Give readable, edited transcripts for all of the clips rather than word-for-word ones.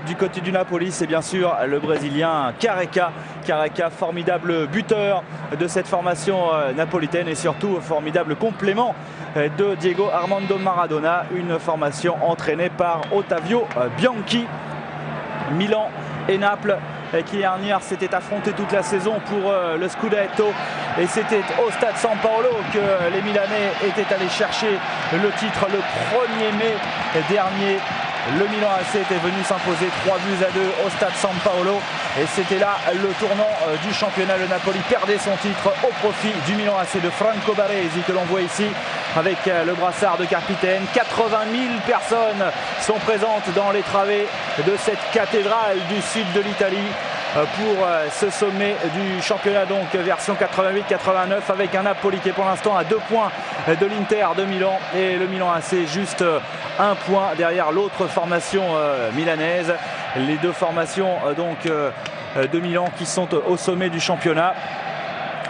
du côté du Napoli, c'est bien sûr le Brésilien Careca. Careca, formidable buteur de cette formation napolitaine et surtout formidable complément de Diego Armando Maradona. Une formation entraînée par Ottavio Bianchi. Milan et Naples qui dernière s'étaient affrontés toute la saison pour le Scudetto, et c'était au stade San Paolo que les Milanais étaient allés chercher le titre le 1er mai dernier. Le Milan AC était venu s'imposer 3-2 au stade San Paolo, et c'était là le tournant du championnat. Le Napoli perdait son titre au profit du Milan AC de Franco Baresi, que l'on voit ici avec le brassard de capitaine. 80 000 personnes sont présentes dans les travées de cette cathédrale du sud de l'Italie pour ce sommet du championnat, donc version 88-89, avec un Napoli qui est pour l'instant à 2 points de l'Inter de Milan, et le Milan AC juste 1 point derrière l'autre formation milanaise. Les deux formations donc de Milan qui sont au sommet du championnat,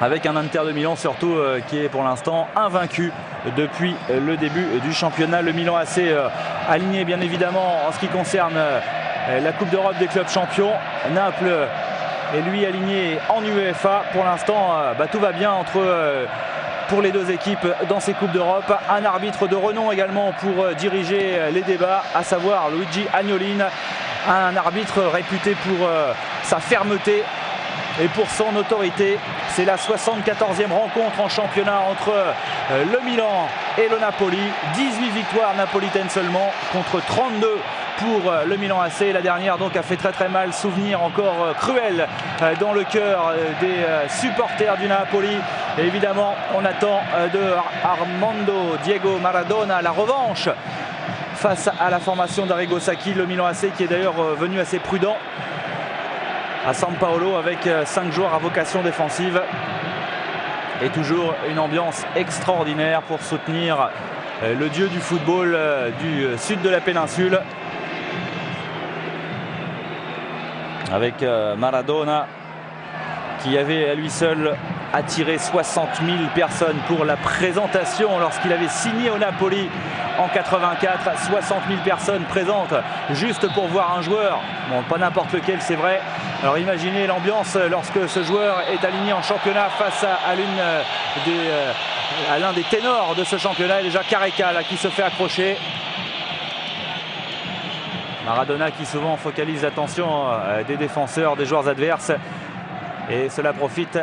avec un Inter de Milan surtout qui est pour l'instant invaincu depuis le début du championnat. Le Milan AC aligné bien évidemment en ce qui concerne la Coupe d'Europe des clubs champions. Naples est lui aligné en UEFA. Pour l'instant, tout va bien pour les deux équipes dans ces Coupes d'Europe. Un arbitre de renom également pour diriger les débats, à savoir Luigi Agnolin. Un arbitre réputé pour sa fermeté et pour son autorité. C'est la 74e rencontre en championnat entre le Milan et le Napoli. 18 victoires napolitaines seulement contre 32 pour le Milan AC. La dernière donc a fait très mal, souvenir encore cruel dans le cœur des supporters du Napoli. Et évidemment, on attend de Armando Diego Maradona la revanche face à la formation d'Arrigo Sacchi. Le Milan AC qui est d'ailleurs venu assez prudent à San Paolo avec 5 joueurs à vocation défensive, et toujours une ambiance extraordinaire pour soutenir le dieu du football du sud de la péninsule, avec Maradona qui avait à lui seul attiré 60 000 personnes pour la présentation lorsqu'il avait signé au Napoli en 84. 60 000 personnes présentes juste pour voir un joueur, bon, pas n'importe lequel, c'est vrai. Alors imaginez l'ambiance lorsque ce joueur est aligné en championnat face à l'un des ténors de ce championnat. Et déjà Careca là, qui se fait accrocher. Maradona qui souvent focalise l'attention des défenseurs, des joueurs adverses, et cela profite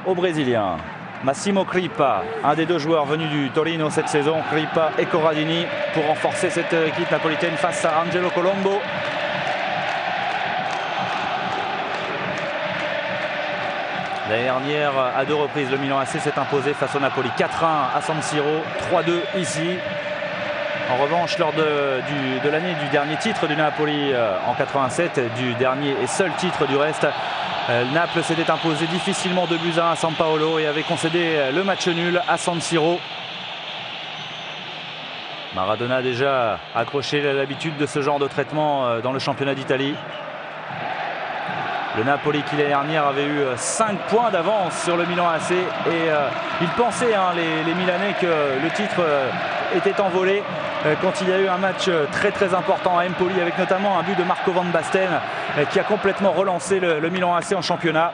aux Brésiliens. Massimo Crippa, un des deux joueurs venus du Torino cette saison, Crippa et Corradini, pour renforcer cette équipe napolitaine face à Angelo Colombo. L'année dernière, à 2 reprises, le Milan AC s'est imposé face au Napoli. 4-1 à San Siro, 3-2 ici. En revanche, lors de l'année du dernier titre du Napoli en 87, du dernier et seul titre du reste, Naples s'était imposé difficilement 2-1 à San Paolo et avait concédé le match nul à San Siro. Maradona a déjà accroché l'habitude de ce genre de traitement dans le championnat d'Italie. Le Napoli qui l'année dernière avait eu 5 points d'avance sur le Milan AC, et ils pensaient, les Milanais, que le titre était envolé quand il y a eu un match très important à Empoli, avec notamment un but de Marco Van Basten qui a complètement relancé le Milan AC en championnat.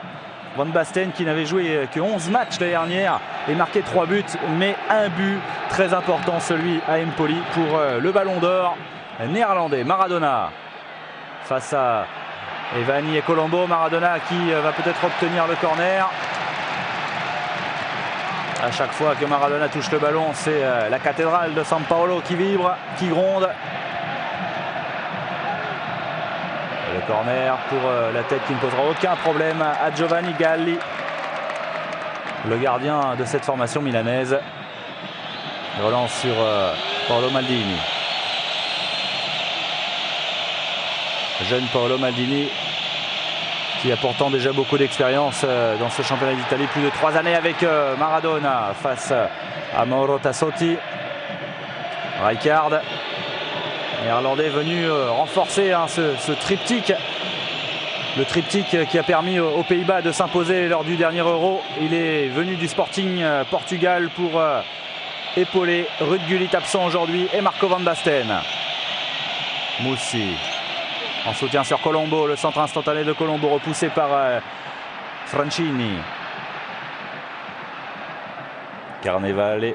Van Basten qui n'avait joué que 11 matchs l'année dernière et marqué 3 buts, mais un but très important, celui à Empoli, pour le Ballon d'Or néerlandais. Maradona face à Evani et Colombo. Maradona qui va peut-être obtenir le corner. À chaque fois que Maradona touche le ballon, c'est la cathédrale de San Paolo qui vibre, qui gronde. Et le corner pour la tête qui ne posera aucun problème à Giovanni Galli, le gardien de cette formation milanaise. Relance sur Paolo Maldini. Jeune Paolo Maldini qui a pourtant déjà beaucoup d'expérience dans ce championnat d'Italie. Plus de 3 années avec Maradona face à Mauro Tassotti. Rijkaard, néerlandais, venu renforcer ce triptyque. Le triptyque qui a permis aux Pays-Bas de s'imposer lors du dernier Euro. Il est venu du Sporting Portugal pour épauler Ruud Gullit, absent aujourd'hui, et Marco Van Basten. Moussi. en soutien sur Colombo. Le centre instantané de Colombo repoussé par Francini. Carnevale,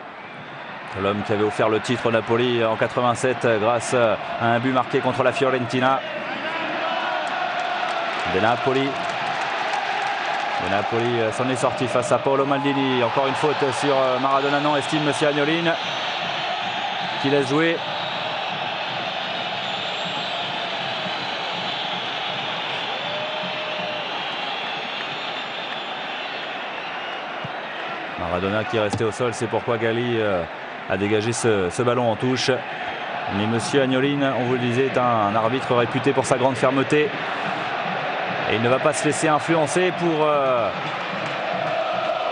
l'homme qui avait offert le titre au Napoli en 87 grâce à un but marqué contre la Fiorentina. De Napoli s'en est sorti face à Paolo Maldini. Encore une faute sur Maradona, non, estime monsieur Agnolin, qui laisse jouer. Maradona qui est resté au sol, c'est pourquoi Galli a dégagé ce ballon en touche. Mais monsieur Agnolin, on vous le disait, est un arbitre réputé pour sa grande fermeté. Et il ne va pas se laisser influencer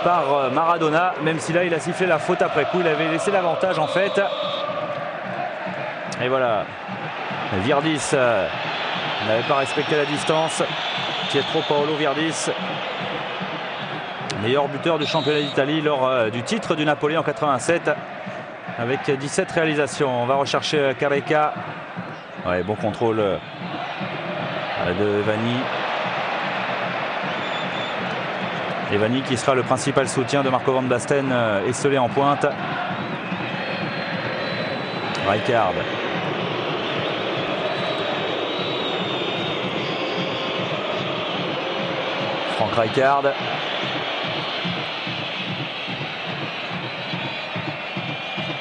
par Maradona, même si là il a sifflé la faute après coup. Il avait laissé l'avantage en fait. Et voilà, Virdis n'avait pas respecté la distance. Pietro Paolo Virdis, meilleur buteur du championnat d'Italie lors du titre du Napoli en 87 avec 17 réalisations. On va rechercher Careca. Ouais, bon contrôle de Vanni. Et Vanni qui sera le principal soutien de Marco Van Basten, esselé en pointe. Rijkaard. Frank Rijkaard.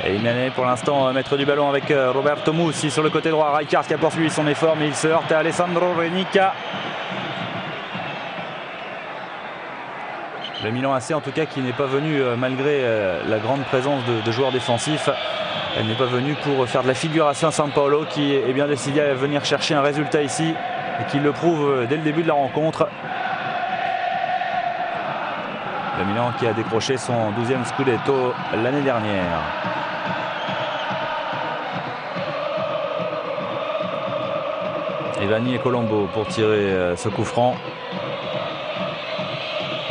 Et Limane pour l'instant maître du ballon avec Roberto Mussi sur le côté droit. Rijkaard qui a poursuivi son effort mais il se heurte à Alessandro Renica. Le Milan AC en tout cas qui n'est pas venu malgré la grande présence de joueurs défensifs. Elle n'est pas venue pour faire de la figuration à San Paolo qui est bien décidé à venir chercher un résultat ici et qui le prouve dès le début de la rencontre. Le Milan qui a décroché son 12e Scudetto l'année dernière. Vanni et Colombo pour tirer ce coup franc.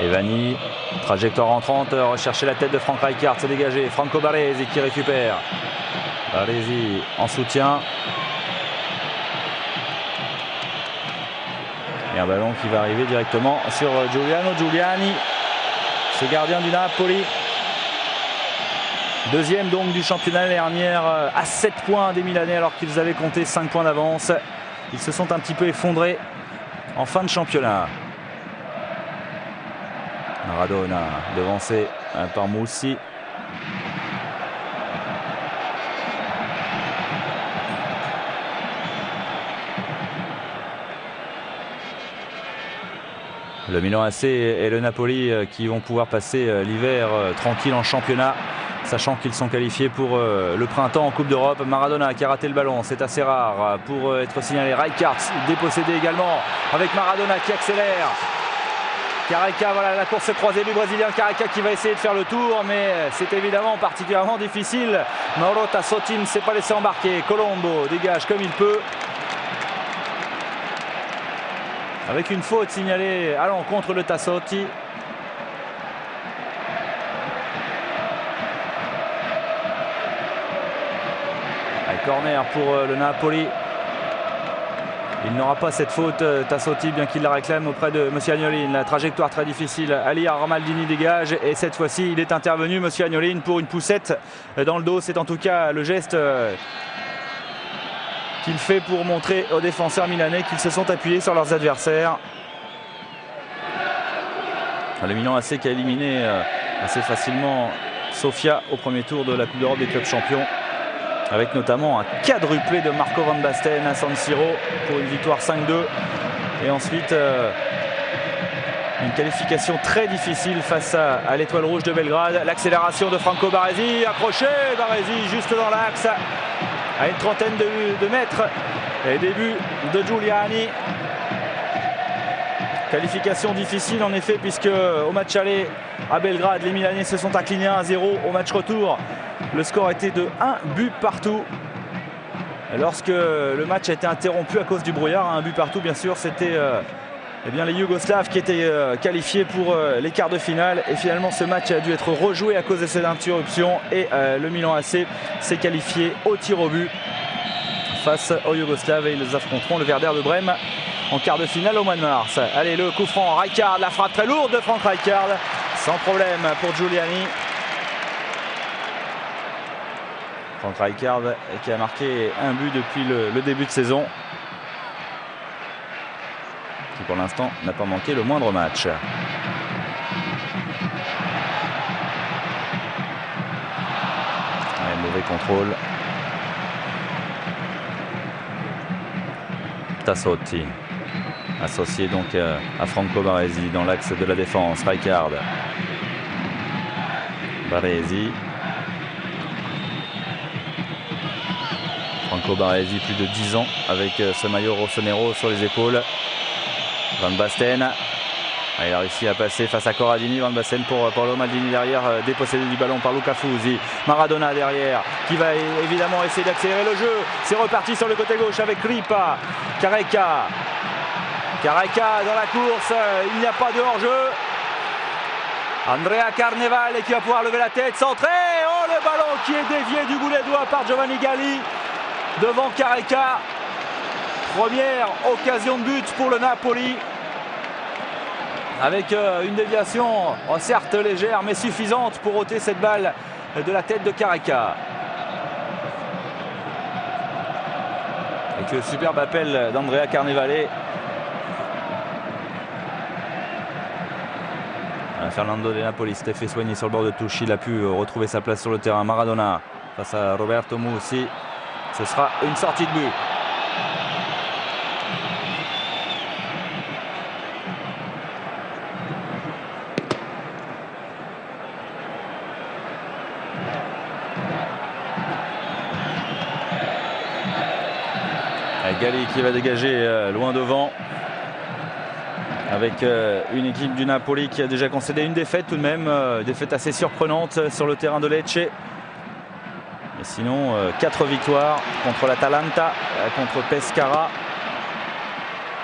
Vanni, trajectoire entrante, rechercher la tête de Frank Rijkaard, c'est dégagé. Franco Baresi qui récupère. Baresi en soutien. Et un ballon qui va arriver directement sur Giuliano Giuliani, ce gardien du Napoli. Deuxième donc du championnat l'année dernière à 7 points des Milanais alors qu'ils avaient compté 5 points d'avance. Ils se sont un petit peu effondrés en fin de championnat. Maradona devancé par Mussi. Le Milan AC et le Napoli qui vont pouvoir passer l'hiver tranquille en championnat, sachant qu'ils sont qualifiés pour le printemps en Coupe d'Europe. Maradona qui a raté le ballon, c'est assez rare pour être signalé. Rijkaard dépossédé également avec Maradona qui accélère. Careca, voilà la course croisée du Brésilien. Careca qui va essayer de faire le tour, mais c'est évidemment particulièrement difficile. Mauro Tassotti ne s'est pas laissé embarquer. Colombo dégage comme il peut. Avec une faute signalée à l'encontre de Tassotti. Corner pour le Napoli. Il n'aura pas cette faute, Tassotti, bien qu'il la réclame auprès de monsieur Agnolin. La trajectoire très difficile. Ali Armaldini dégage et cette fois-ci il est intervenu, monsieur Agnolin, pour une poussette dans le dos. C'est en tout cas le geste qu'il fait pour montrer aux défenseurs milanais qu'ils se sont appuyés sur leurs adversaires. Le Milan AC qui a éliminé assez facilement Sofia au premier tour de la Coupe d'Europe des clubs champions, avec notamment un quadruplé de Marco Van Basten à San Siro pour une victoire 5-2. Et ensuite, une qualification très difficile face à l'Étoile Rouge de Belgrade. L'accélération de Franco Baresi, accroché, Baresi juste dans l'axe, à une trentaine de mètres. Et début de Giuliani. Qualification difficile en effet, puisque au match aller à Belgrade, les Milanais se sont inclinés 1-0. Au match retour, le score était de 1 but partout. Lorsque le match a été interrompu à cause du brouillard, un but partout bien sûr, c'était les Yougoslaves qui étaient qualifiés pour les quarts de finale. Et finalement ce match a dû être rejoué à cause de cette interruption. Et le Milan AC s'est qualifié au tir au but face aux Yougoslaves et ils affronteront le Werder de Brême en quart de finale au mois de mars. Allez, le coup franc, Rijkaard, la frappe très lourde de Frank Rijkaard, sans problème pour Giuliani. Frank Rijkaard qui a marqué un but depuis le début de saison, qui pour l'instant n'a pas manqué le moindre match. Allez, mauvais contrôle. Tassotti, associé donc à Franco Baresi dans l'axe de la défense. Rijkaard, Baresi, Franco Baresi, plus de 10 ans avec ce maillot rossonero sur les épaules. Van Basten, il a réussi à passer face à Corradini. Van Basten pour Paolo Maldini derrière, dépossédé du ballon par Luca Fusi. Maradona derrière, qui va évidemment essayer d'accélérer le jeu. C'est reparti sur le côté gauche avec Kripa. Careca dans la course, il n'y a pas de hors-jeu. Andrea Carnevale qui va pouvoir lever la tête, centré. Oh, le ballon qui est dévié du bout des doigts par Giovanni Galli devant Careca. Première occasion de but pour le Napoli, avec une déviation certes légère mais suffisante pour ôter cette balle de la tête de Careca. Avec le superbe appel d'Andrea Carnevale. Fernando De Napoli s'était fait soigner sur le bord de touche, il a pu retrouver sa place sur le terrain. Maradona face à Roberto Mussi, ce sera une sortie de but. Galli qui va dégager loin devant, avec une équipe du Napoli qui a déjà concédé une défaite tout de même, défaite assez surprenante sur le terrain de Lecce. Et sinon 4 victoires contre l'Atalanta, contre Pescara.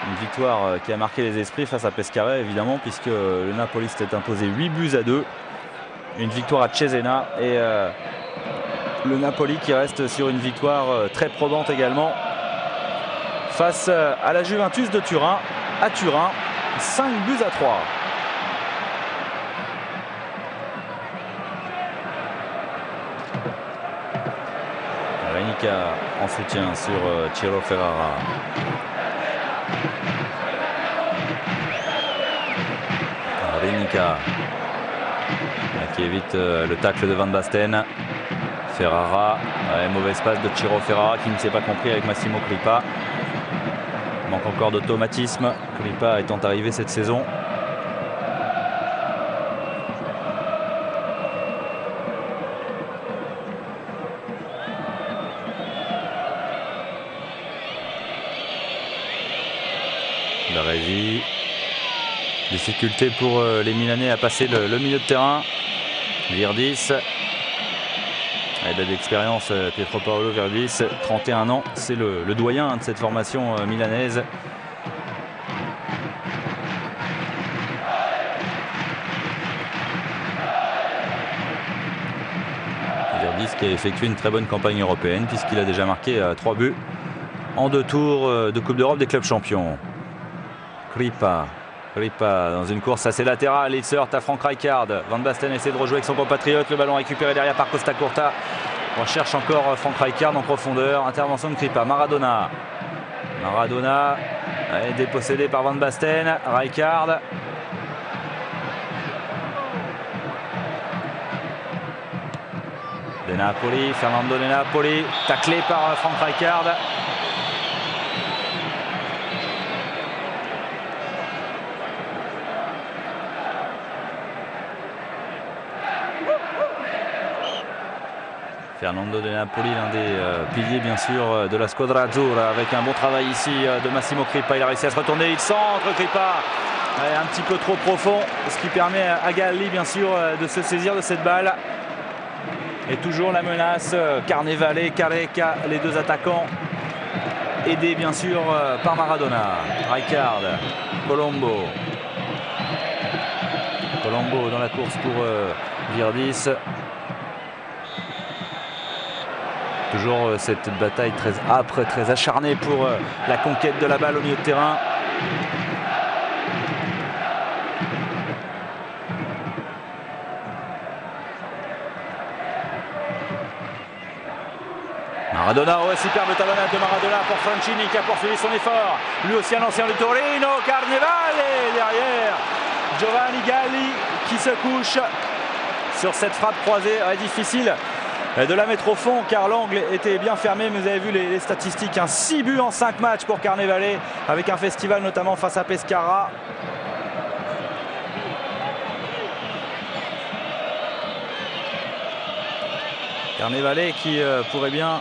Une victoire qui a marqué les esprits face à Pescara évidemment, puisque le Napoli s'était imposé 8-2. Une victoire à Cesena et le Napoli qui reste sur une victoire très probante également face à la Juventus de Turin, à Turin, 5-3. Renica en soutien sur Ciro Ferrara. Renica qui évite le tacle de Van Basten. Ferrara, mauvaise passe de Ciro Ferrara qui ne s'est pas compris avec Massimo Kripa. Manque encore d'automatisme, Kripa étant arrivé cette saison. Baresi. Difficulté pour les Milanais à passer le milieu de terrain. Virdis. Il a d'expérience, Pietro Paolo Virdis, 31 ans, c'est le doyen de cette formation milanaise. Virdis qui a effectué une très bonne campagne européenne puisqu'il a déjà marqué 3 buts en 2 tours de Coupe d'Europe des clubs champions. Kripa dans une course assez latérale, il se heurte à Frank Rijkaard. Van Basten essaie de rejouer avec son compatriote, le ballon récupéré derrière par Costa Curta. On cherche encore Frank Rijkaard en profondeur, intervention de Kripa. Maradona est dépossédé par Van Basten. Rijkaard. De Napoli, Fernando De Napoli, taclé par Frank Rijkaard. Fernando De Napoli, l'un des piliers bien sûr de la Squadra Azzurra, avec un bon travail ici de Massimo Kripa. Il a réussi à se retourner, il centre Kripa, un petit peu trop profond, ce qui permet à Galli bien sûr de se saisir de cette balle. Et toujours la menace, Carnevale, Careca, les deux attaquants, aidés bien sûr par Maradona. Rijkaard, Colombo dans la course pour Virdis. Toujours cette bataille très âpre, très acharnée pour la conquête de la balle au milieu de terrain. Maradona, superbe talonnade de Maradona pour Francini qui a poursuivi son effort. Lui aussi un ancien du Torino, Carnevale derrière. Giovanni Galli qui se couche sur cette frappe croisée. Difficile de la mettre au fond car l'angle était bien fermé, mais vous avez vu les statistiques, 6 buts en 5 matchs pour Carnevale, avec un festival notamment face à Pescara. Carnevale qui pourrait bien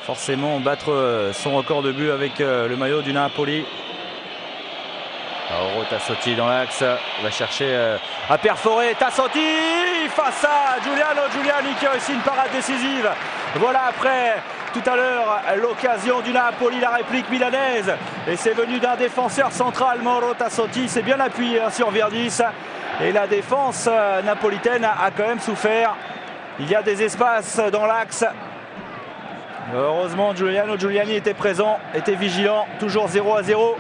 forcément battre son record de but avec le maillot du Napoli. Mauro Tassotti dans l'axe, va chercher à perforer. Tassotti face à Giuliano Giuliani qui a réussi une parade décisive. Voilà après tout à l'heure l'occasion du Napoli, la réplique milanaise. Et c'est venu d'un défenseur central, Mauro Tassotti. C'est bien appuyé sur Virdis. Et la défense napolitaine a quand même souffert. Il y a des espaces dans l'axe. Heureusement, Giuliano Giuliani était présent, était vigilant. Toujours 0-0.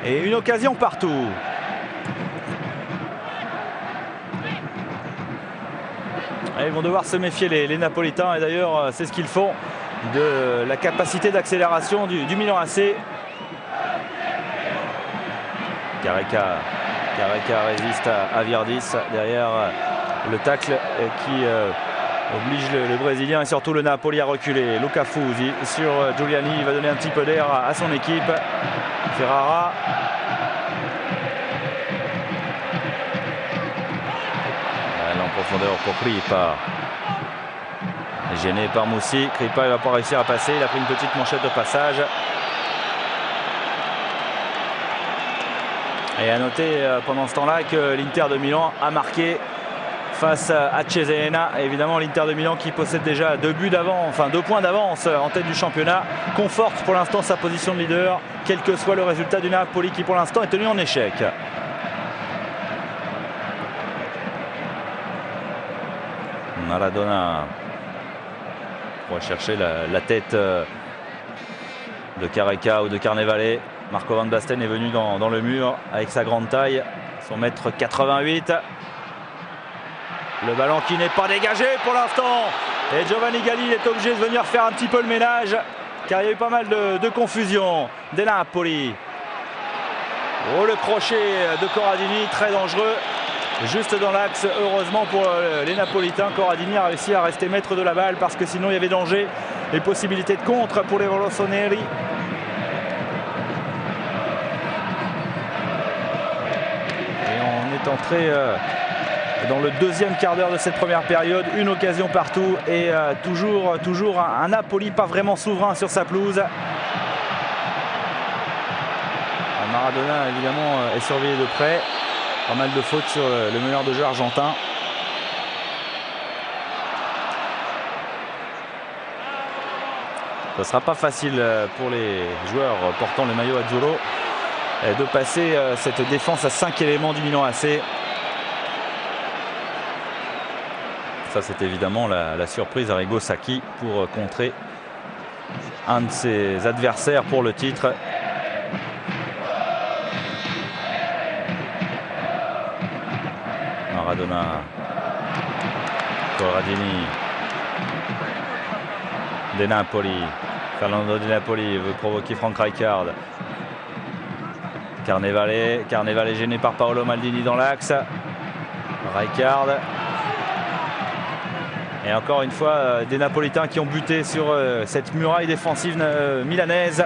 Et une occasion partout. Et ils vont devoir se méfier les Napolitains. Et d'ailleurs, c'est ce qu'ils font de la capacité d'accélération du Milan AC. Careca résiste à Virdis. Derrière le tacle qui oblige le Brésilien et surtout le Napoli à reculer. Luca Fusi sur Giuliani, il va donner un petit peu d'air à son équipe. Ferrara. En profondeur pour Kripa. Gêné par Moussi. Kripa, il ne va pas réussir à passer. Il a pris une petite manchette de passage. Et à noter pendant ce temps-là que l'Inter de Milan a marqué face à Cesena. Évidemment, l'Inter de Milan qui possède déjà 2 points d'avance en tête du championnat, conforte pour l'instant sa position de leader, quel que soit le résultat du Napoli qui pour l'instant est tenu en échec. Maradona pour chercher la tête de Careca ou de Carnevale. Marco Van Basten est venu dans le mur avec sa grande taille, son mètre 88. Le ballon qui n'est pas dégagé pour l'instant. Et Giovanni Galli est obligé de venir faire un petit peu le ménage car il y a eu pas mal de confusion des Napoli. Oh, le crochet de Corradini, très dangereux. Juste dans l'axe, heureusement pour les Napolitains. Corradini a réussi à rester maître de la balle parce que sinon il y avait danger et possibilité de contre pour les Rossoneri. Et on est entré dans le deuxième quart d'heure de cette première période. Une occasion partout et toujours un Napoli pas vraiment souverain sur sa pelouse. Maradona évidemment est surveillé de près. Pas mal de fautes sur le meneur de jeu argentin. Ce ne sera pas facile pour les joueurs portant le maillot azzurro de passer cette défense à 5 éléments du Milan AC. Ça, c'est évidemment la surprise Arrigo Sacchi pour contrer un de ses adversaires pour le titre. Maradona, Corradini, De Napoli, Fernando De Napoli veut provoquer Frank Rijkaard. Carnevale gêné par Paolo Maldini dans l'axe. Rijkaard. Et encore une fois, des Napolitains qui ont buté sur cette muraille défensive milanaise.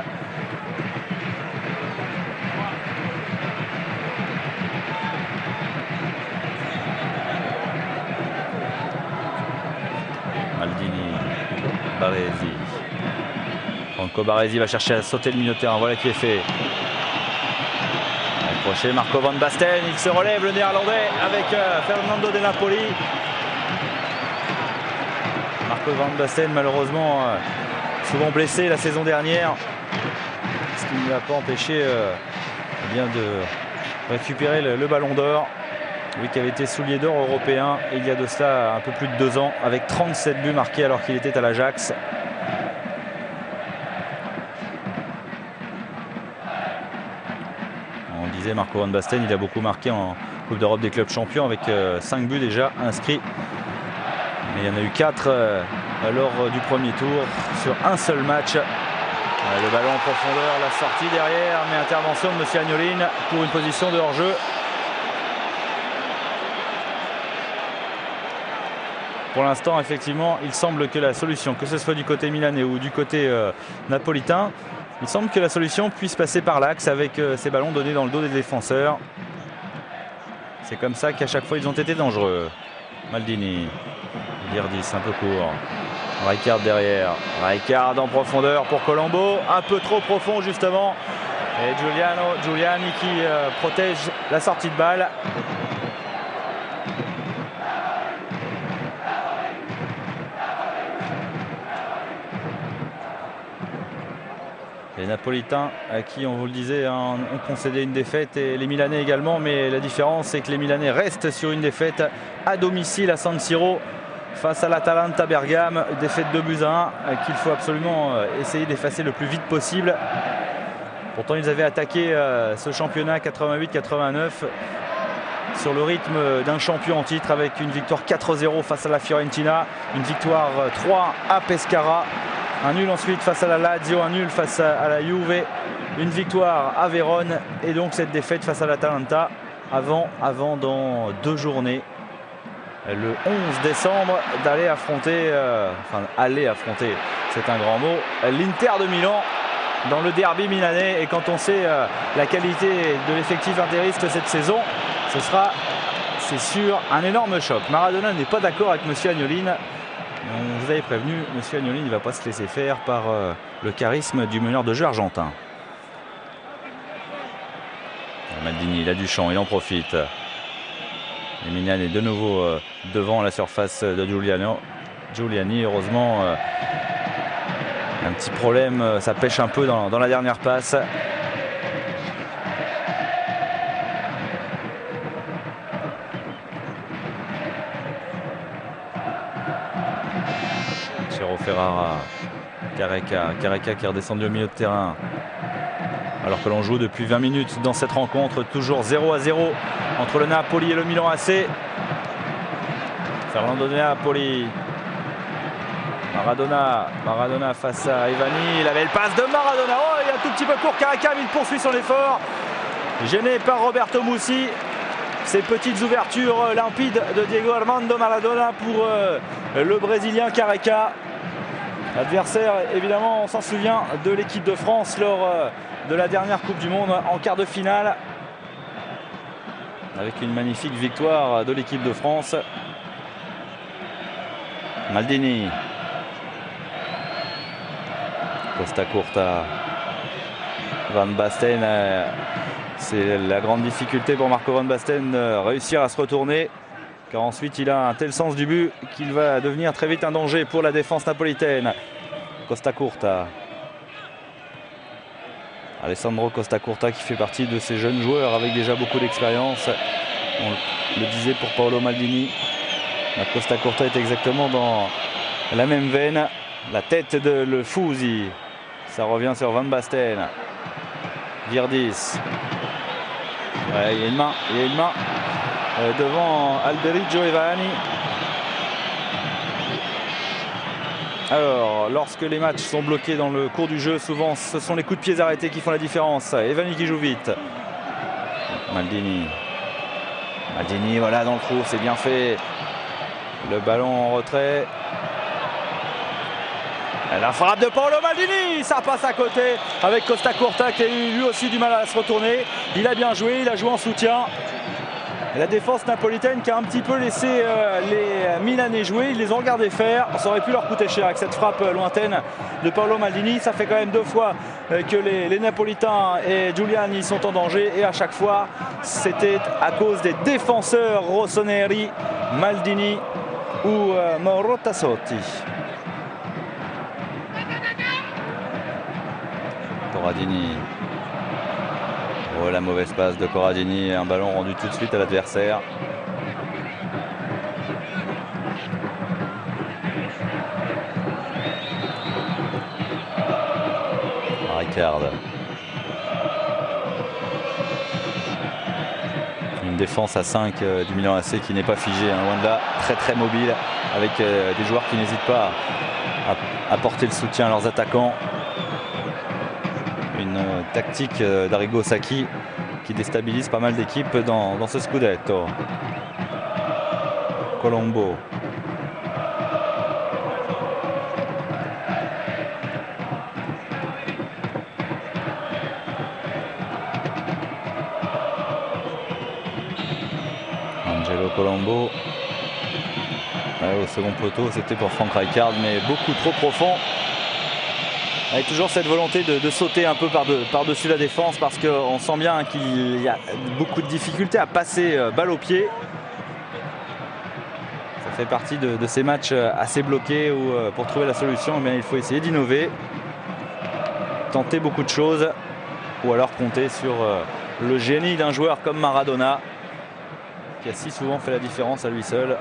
Maldini, Baresi. Franco Baresi va chercher à sauter le milieu de terrain. Voilà qui est fait. Accroché Marco Van Basten. Il se relève, le néerlandais, avec Fernando De Napoli. Marco Van Basten, malheureusement, souvent blessé la saison dernière. Ce qui ne l'a pas empêché bien de récupérer le ballon d'or. Lui qui avait été soulier d'or européen il y a de cela un peu plus de 2 ans avec 37 buts marqués alors qu'il était à l'Ajax. On disait Marco Van Basten, il a beaucoup marqué en Coupe d'Europe des clubs champions avec 5 buts déjà inscrits. Mais il y en a eu 4 lors du premier tour sur un seul match. Le ballon en profondeur, la sortie derrière, mais intervention de M. Agnolin pour une position de hors-jeu. Pour l'instant, effectivement, il semble que la solution, que ce soit du côté milanais ou du côté napolitain, il semble que la solution puisse passer par l'axe avec ces ballons donnés dans le dos des défenseurs. C'est comme ça qu'à chaque fois, ils ont été dangereux. Maldini, Virdis un peu court. Rijkaard derrière. Rijkaard en profondeur pour Colombo. Un peu trop profond, justement. Et Giuliani qui protège la sortie de balle. Les Napolitains à qui, on vous le disait, ont concédé une défaite et les Milanais également. Mais la différence, c'est que les Milanais restent sur une défaite à domicile à San Siro face à l'Atalanta Bergame. Défaite 2-1 qu'il faut absolument essayer d'effacer le plus vite possible. Pourtant, ils avaient attaqué ce championnat 88-89 sur le rythme d'un champion en titre avec une victoire 4-0 face à la Fiorentina, une victoire 3 à Pescara. Un nul ensuite face à la Lazio, un nul face à la Juve, une victoire à Vérone et donc cette défaite face à l'Atalanta avant dans 2 journées, le 11 décembre, d'aller affronter, c'est un grand mot, l'Inter de Milan dans le derby milanais. Et quand on sait la qualité de l'effectif interiste cette saison, ce sera, c'est sûr, un énorme choc. Maradona n'est pas d'accord avec M. Agnolin. On vous avait prévenu, M. Agnolin ne va pas se laisser faire par le charisme du meneur de jeu argentin. Maldini, il a du champ, il en profite. Emilian est de nouveau devant la surface de Giuliani, heureusement, un petit problème, ça pêche un peu dans la dernière passe. Ferrara, Careca qui est redescendu au milieu de terrain alors que l'on joue depuis 20 minutes dans cette rencontre, toujours 0-0 entre le Napoli et le Milan AC. Fernando de Napoli, Maradona face à Ivani, il avait le passe de Maradona, oh, il est un tout petit peu court Careca, mais il poursuit son effort, gêné par Roberto Mussi. Ces petites ouvertures limpides de Diego Armando Maradona pour le Brésilien Careca. Adversaire, évidemment, on s'en souvient, de l'équipe de France lors de la dernière Coupe du Monde en quart de finale. Avec une magnifique victoire de l'équipe de France. Maldini. Costa Curta. Van Basten. C'est la grande difficulté pour Marco Van Basten de réussir à se retourner. Car ensuite il a un tel sens du but qu'il va devenir très vite un danger pour la défense napolitaine. Costa Curta. Alessandro Costa Curta qui fait partie de ces jeunes joueurs avec déjà beaucoup d'expérience. On le disait pour Paolo Maldini. Costa Curta est exactement dans la même veine. La tête de Le Fusi. Ça revient sur Van Basten. Virdis. Ouais, il y a une main. Devant Alberico Ivani. Alors, lorsque les matchs sont bloqués dans le cours du jeu, souvent ce sont les coups de pied arrêtés qui font la différence. Ivani qui joue vite. Maldini, voilà, dans le trou, c'est bien fait. Le ballon en retrait. La frappe de Paolo Maldini, ça passe à côté avec Costa Curta qui a eu lui aussi du mal à se retourner. Il a bien joué, il a joué en soutien. La défense napolitaine qui a un petit peu laissé les Milanais jouer, ils les ont regardés faire. Ça aurait pu leur coûter cher avec cette frappe lointaine de Paolo Maldini. Ça fait quand même 2 fois que les Napolitains et Giuliani sont en danger. Et à chaque fois, c'était à cause des défenseurs rossoneri, Maldini ou Mauro Tassotti. Corradini. Oh, la mauvaise passe de Corradini, un ballon rendu tout de suite à l'adversaire. Ricard. Une défense à 5 du Milan AC qui n'est pas figée, hein, loin de là, très mobile, avec des joueurs qui n'hésitent pas à apporter le soutien à leurs attaquants. Une tactique d'Arrigo Sacchi qui déstabilise pas mal d'équipes dans ce Scudetto. Colombo. Angelo Colombo. Au second poteau, c'était pour Frank Rijkaard, mais beaucoup trop profond. Avec toujours cette volonté de sauter un peu par-dessus la défense, parce qu'on sent bien qu'il y a beaucoup de difficultés à passer balle au pied. Ça fait partie de ces matchs assez bloqués où pour trouver la solution, eh bien, il faut essayer d'innover, tenter beaucoup de choses, ou alors compter sur le génie d'un joueur comme Maradona, qui a si souvent fait la différence à lui seul.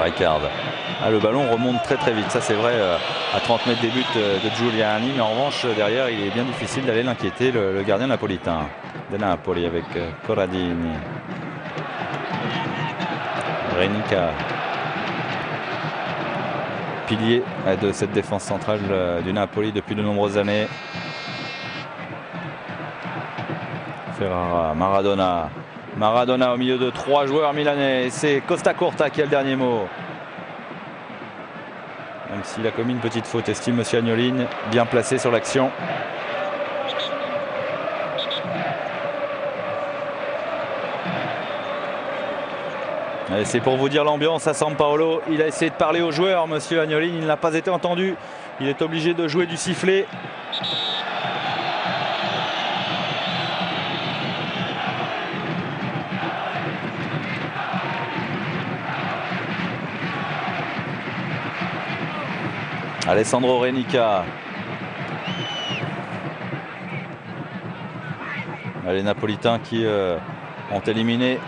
Rijkaard. Le ballon remonte très vite, ça c'est vrai, à 30 mètres des buts de Giuliani, mais en revanche derrière il est bien difficile d'aller l'inquiéter, le gardien napolitain de Napoli, avec Corradini. Renica, pilier de cette défense centrale du Napoli depuis de nombreuses années. Ferrara, Maradona au milieu de 3 joueurs milanais. C'est Costa Curta qui a le dernier mot. Même s'il a commis une petite faute, estime monsieur Agnolin, bien placé sur l'action. C'est pour vous dire l'ambiance à San Paolo. Il a essayé de parler aux joueurs, monsieur Agnolin, il n'a pas été entendu. Il est obligé de jouer du sifflet. Alessandro Renica. Les Napolitains qui ont éliminé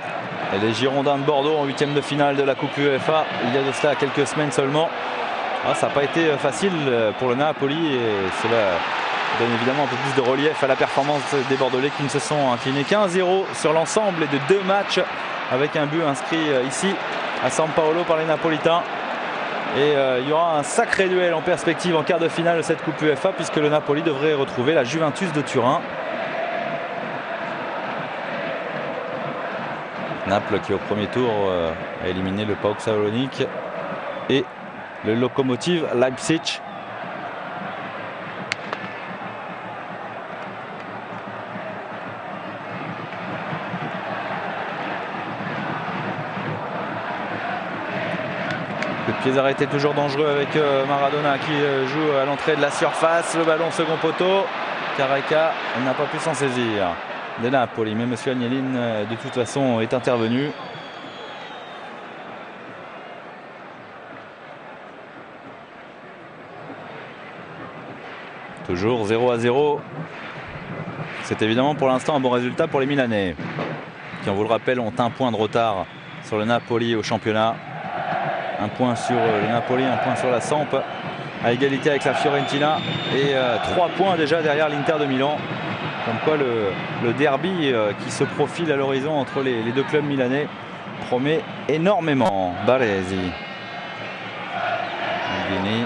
les Girondins de Bordeaux en 8e de finale de la Coupe UEFA il y a de cela quelques semaines seulement. Ça n'a pas été facile pour le Napoli, et cela donne évidemment un peu plus de relief à la performance des Bordelais qui ne se sont inclinés qu'1-0 sur l'ensemble de 2 matchs, avec un but inscrit ici à San Paolo par les Napolitains. Et il y aura un sacré duel en perspective en quart de finale de cette Coupe UEFA, puisque le Napoli devrait retrouver la Juventus de Turin. Naples qui au premier tour a éliminé le PAOK Salonique et le Lokomotiv Leipzig. Le pied arrêté toujours dangereux avec Maradona qui joue à l'entrée de la surface. Le ballon second poteau. Careca n'a pas pu s'en saisir de Napoli, mais monsieur Agnolin de toute façon est intervenu. Toujours 0-0. C'est évidemment pour l'instant un bon résultat pour les Milanais, qui, on vous le rappelle, ont un point de retard sur le Napoli au championnat. Un point sur le Napoli, un point sur la Samp, à égalité avec la Fiorentina, et 3 points déjà derrière l'Inter de Milan. Comme quoi le derby qui se profile à l'horizon entre les 2 clubs milanais promet énormément. Baresi. Guini.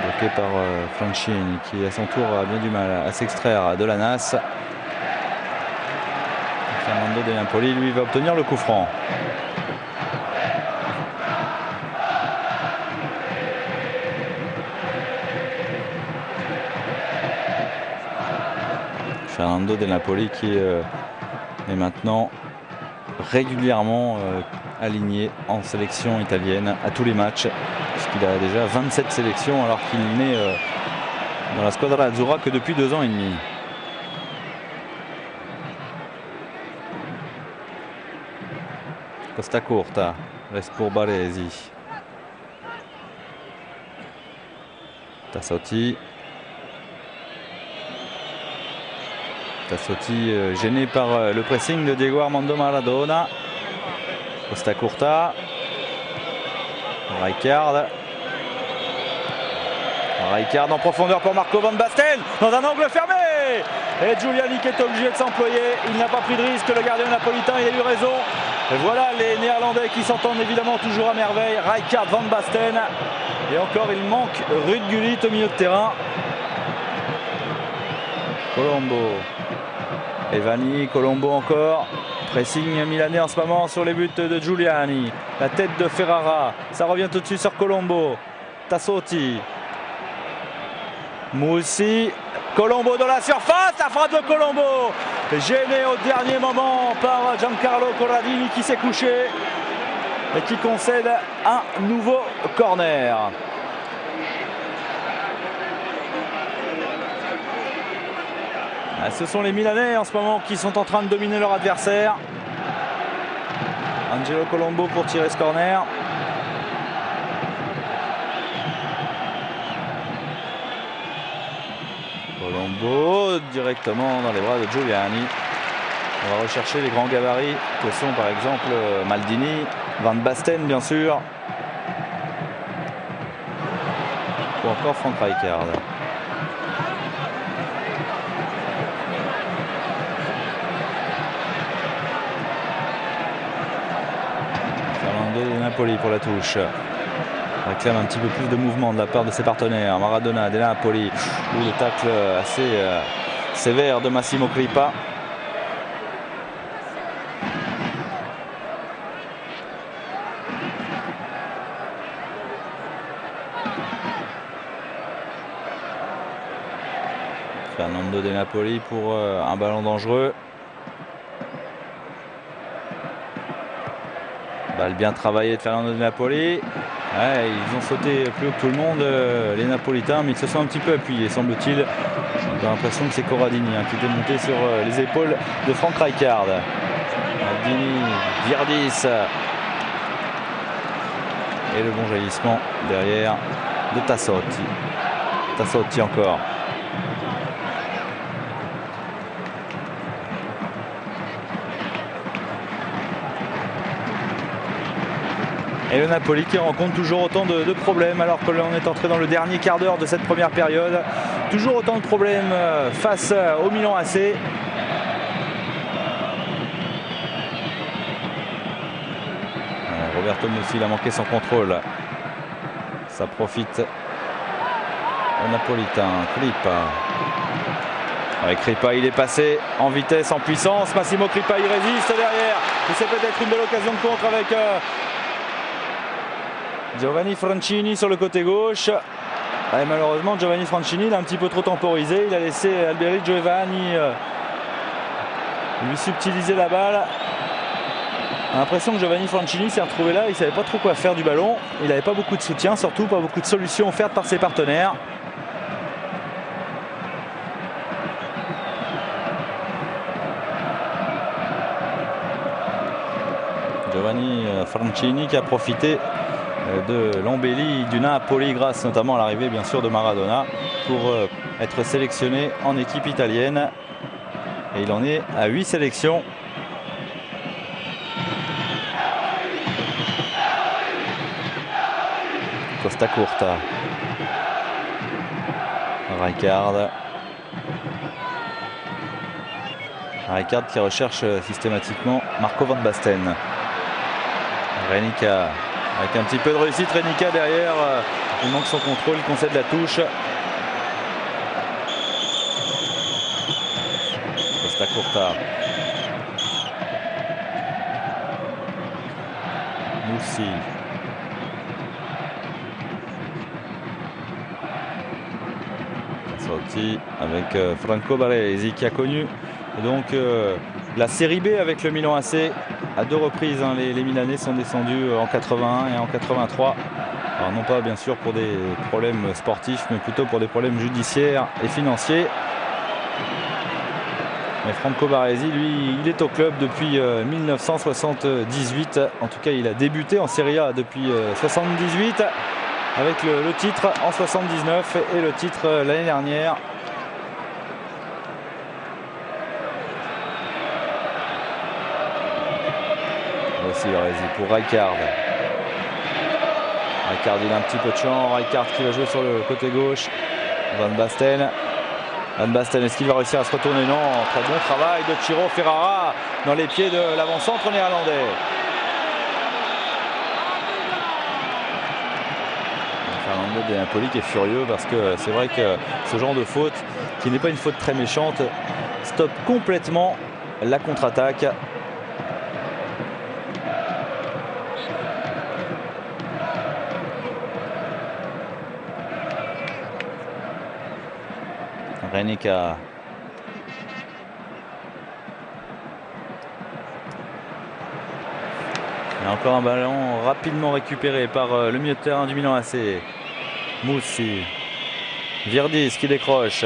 Bloqué par Francini, qui à son tour a bien du mal à s'extraire de la nasse. Fernando De Napoli, lui, va obtenir le coup franc. Fernando De Napoli qui est maintenant régulièrement aligné en sélection italienne à tous les matchs, puisqu'il a déjà 27 sélections alors qu'il n'est dans la Squadra Azzurra que depuis 2 ans et demi. Costa Curta reste pour Baresi. Tassotti. Tassotti gêné par le pressing de Diego Armando Maradona. Costa Curta. Rijkaard en profondeur pour Marco Van Basten dans un angle fermé. Et Giuliani qui est obligé de s'employer. Il n'a pas pris de risque, le gardien napolitain, il a eu raison. Et voilà les Néerlandais qui s'entendent évidemment toujours à merveille. Rijkaard, Van Basten. Et encore il manque Ruud Gullit au milieu de terrain. Colombo. Evani, Colombo encore. Pressing milanais en ce moment sur les buts de Giuliani. La tête de Ferrara. Ça revient tout de suite sur Colombo. Tassotti. Moussi. Colombo dans la surface. La frappe de Colombo. Gêné au dernier moment par Giancarlo Corradini qui s'est couché. Et qui concède un nouveau corner. Ce sont les Milanais en ce moment qui sont en train de dominer leur adversaire. Angelo Colombo pour tirer ce corner. Colombo directement dans les bras de Giuliani. On va rechercher les grands gabarits que sont par exemple Maldini, Van Basten bien sûr. Ou encore Frank Rijkaard. De Napoli pour la touche. Réclame un petit peu plus de mouvement de la part de ses partenaires. Maradona, De Napoli. Ou le tacle assez sévère de Massimo Crippa. Fernando De Napoli pour un ballon dangereux. Balle bien travaillée de Fernando De Napoli. Ouais, ils ont sauté plus haut que tout le monde, les Napolitains, mais ils se sont un petit peu appuyés, semble-t-il. On a l'impression que c'est Corradini qui était monté sur les épaules de Frank Rijkaard. Maldini, Virdis. Et le bon jaillissement derrière de Tassotti. Tassotti encore. Et le Napoli qui rencontre toujours autant de problèmes alors que l'on est entré dans le dernier quart d'heure de cette première période. Toujours autant de problèmes face au Milan AC. Roberto Musil a manqué son contrôle. Ça profite au Napolitain. Crippa. Avec Crippa, il est passé en vitesse, en puissance. Massimo Crippa, il résiste derrière. Et c'est peut-être une belle occasion de contre avec Giovanni Francini sur le côté gauche. Et malheureusement Giovanni Francini il a un petit peu trop temporisé. Il a laissé Alberic Giovanni lui subtiliser la balle. On a l'impression que Giovanni Francini s'est retrouvé là. Il ne savait pas trop quoi faire du ballon. Il n'avait pas beaucoup de soutien, surtout pas beaucoup de solutions offertes par ses partenaires. Giovanni Francini qui a profité de l'embellie du Napoli grâce notamment à l'arrivée bien sûr de Maradona pour être sélectionné en équipe italienne. Et il en est à 8 sélections. Costa Curta. Rijkaard. Rijkaard qui recherche systématiquement Marco Van Basten. Renica. Avec un petit peu de réussite, Renica derrière, il manque son contrôle, il concède la touche. Costa Curta. Moussi. Tassotti avec Franco Baresi qui a connu donc la série B avec le Milan AC. À 2 reprises, les Milanais sont descendus en 81 et en 83. Alors non pas bien sûr pour des problèmes sportifs, mais plutôt pour des problèmes judiciaires et financiers. Et Franco Baresi, lui, il est au club depuis 1978. En tout cas, il a débuté en Serie A depuis 1978 avec le titre en 1979 et le titre l'année dernière. Aussi Baresi pour Rijkaard. Rijkaard, il a un petit peu de champ. Rijkaard qui va jouer sur le côté gauche. Van Basten. Van Basten, est-ce qu'il va réussir à se retourner? Non. Très bon travail de Ciro Ferrara dans les pieds de l'avant-centre néerlandais. Fernando De Napoli qui est furieux parce que c'est vrai que ce genre de faute, qui n'est pas une faute très méchante, stoppe complètement la contre-attaque. Renica. Il y a encore un ballon rapidement récupéré par le milieu de terrain du Milan AC. Moussi. Virdis qui décroche.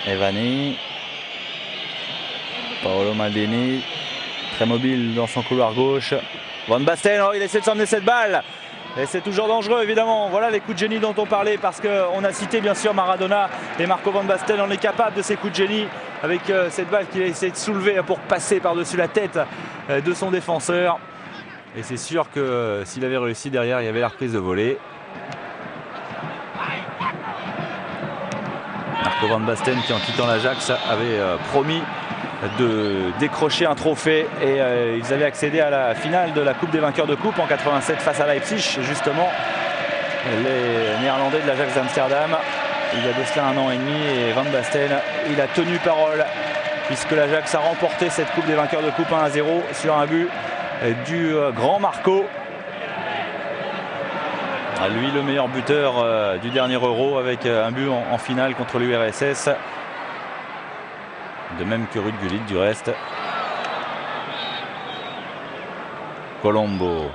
Evani. Paolo Maldini. Très mobile dans son couloir gauche. Van Basten, oh, il essaie de s'emmener cette balle. Et c'est toujours dangereux évidemment. Voilà les coups de génie dont on parlait, parce qu'on a cité bien sûr Maradona et Marco Van Basten. On est capable de ces coups de génie avec cette balle qu'il a essayé de soulever pour passer par-dessus la tête de son défenseur. Et c'est sûr que s'il avait réussi derrière, il y avait la reprise de volée. Marco Van Basten qui, en quittant l'Ajax, avait promis de décrocher un trophée, et ils avaient accédé à la finale de la Coupe des vainqueurs de coupe en 87 face à Leipzig, justement, les Néerlandais de l'Ajax d'Amsterdam. Il y a de cela 1 an et demi, et Van Basten, il a tenu parole puisque l'Ajax a remporté cette Coupe des vainqueurs de coupe 1-0 sur un but du grand Marco. Lui, le meilleur buteur du dernier Euro, avec un but en finale contre l'URSS. De même que Ruud Gullit du reste. Colombo.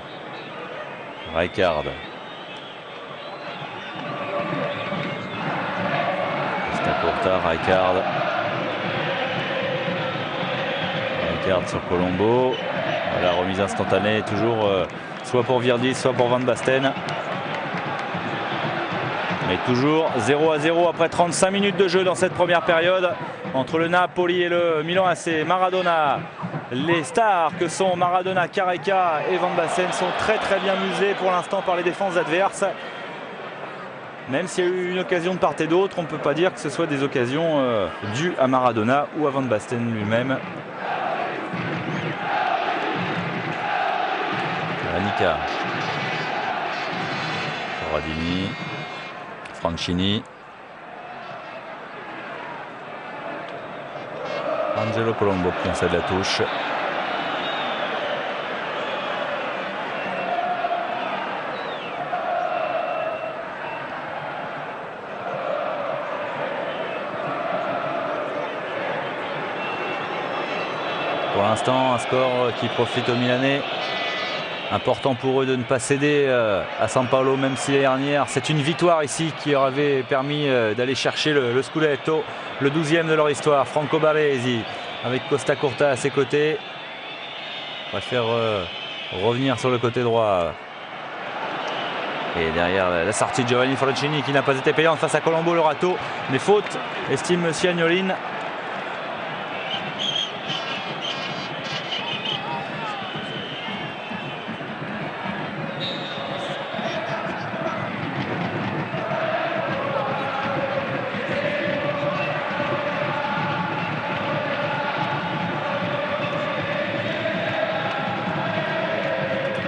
Rijkaard. Costa Curta, Rijkaard. Rijkaard sur Colombo. La remise instantanée, toujours soit pour Virdis, soit pour Van Basten. Mais toujours 0-0 après 35 minutes de jeu dans cette première période entre le Napoli et le Milan AC. Maradona, les stars que sont Maradona, Careca et Van Basten sont très bien muselés pour l'instant par les défenses adverses. Même s'il y a eu une occasion de part et d'autre, on ne peut pas dire que ce soit des occasions dues à Maradona ou à Van Basten lui-même. Renica. Corradini. Franchini. Angelo Colombo qui concède la touche. Pour l'instant, un score qui profite aux Milanais. Important pour eux de ne pas céder à San Paolo, même si l'année dernière, c'est une victoire ici qui leur avait permis d'aller chercher le Scudetto, le 12e de leur histoire. Franco Baresi avec Costa Curta à ses côtés. On va faire revenir sur le côté droit. Et derrière la sortie de Giovanni Franchini qui n'a pas été payante face à Colombo, le râteau. Mais faute, estime Siagnolin.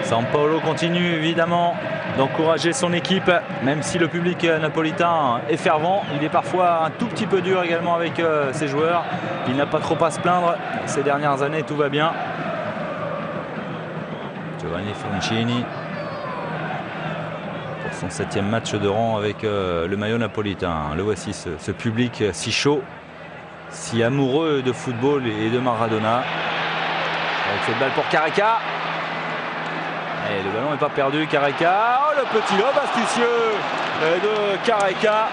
San Paolo continue évidemment d'encourager son équipe, même si le public napolitain est fervent. Il est parfois un tout petit peu dur également avec ses joueurs. Il n'a pas trop à se plaindre. Ces dernières années, tout va bien. Giovanni Franchini pour son 7e match de rang avec le maillot napolitain. Le voici, ce public si chaud, si amoureux de football et de Maradona. Avec cette balle pour Careca. Et le ballon n'est pas perdu, Careca. Oh, le petit lob astucieux de Careca.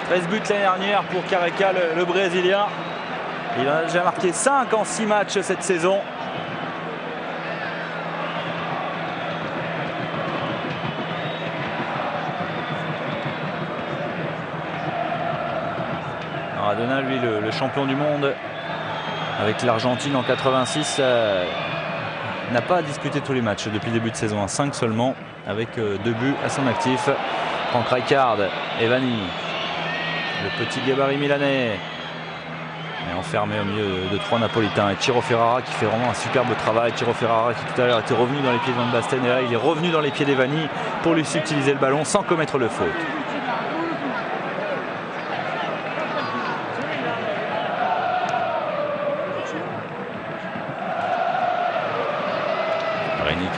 13 buts l'année dernière pour Careca, le Brésilien. Il en a déjà marqué 5 en 6 matchs cette saison. Maradona, lui, le champion du monde avec l'Argentine en 86, n'a pas disputé tous les matchs depuis le début de saison, 5 seulement, avec 2 buts à son actif. Franck Rijkaard, Evani, le petit gabarit milanais, est enfermé au milieu de 3 Napolitains. Et Ciro Ferrara qui fait vraiment un superbe travail. Ciro Ferrara qui tout à l'heure était revenu dans les pieds de Van Basten, et là il est revenu dans les pieds d'Evani pour lui subtiliser le ballon sans commettre le faute.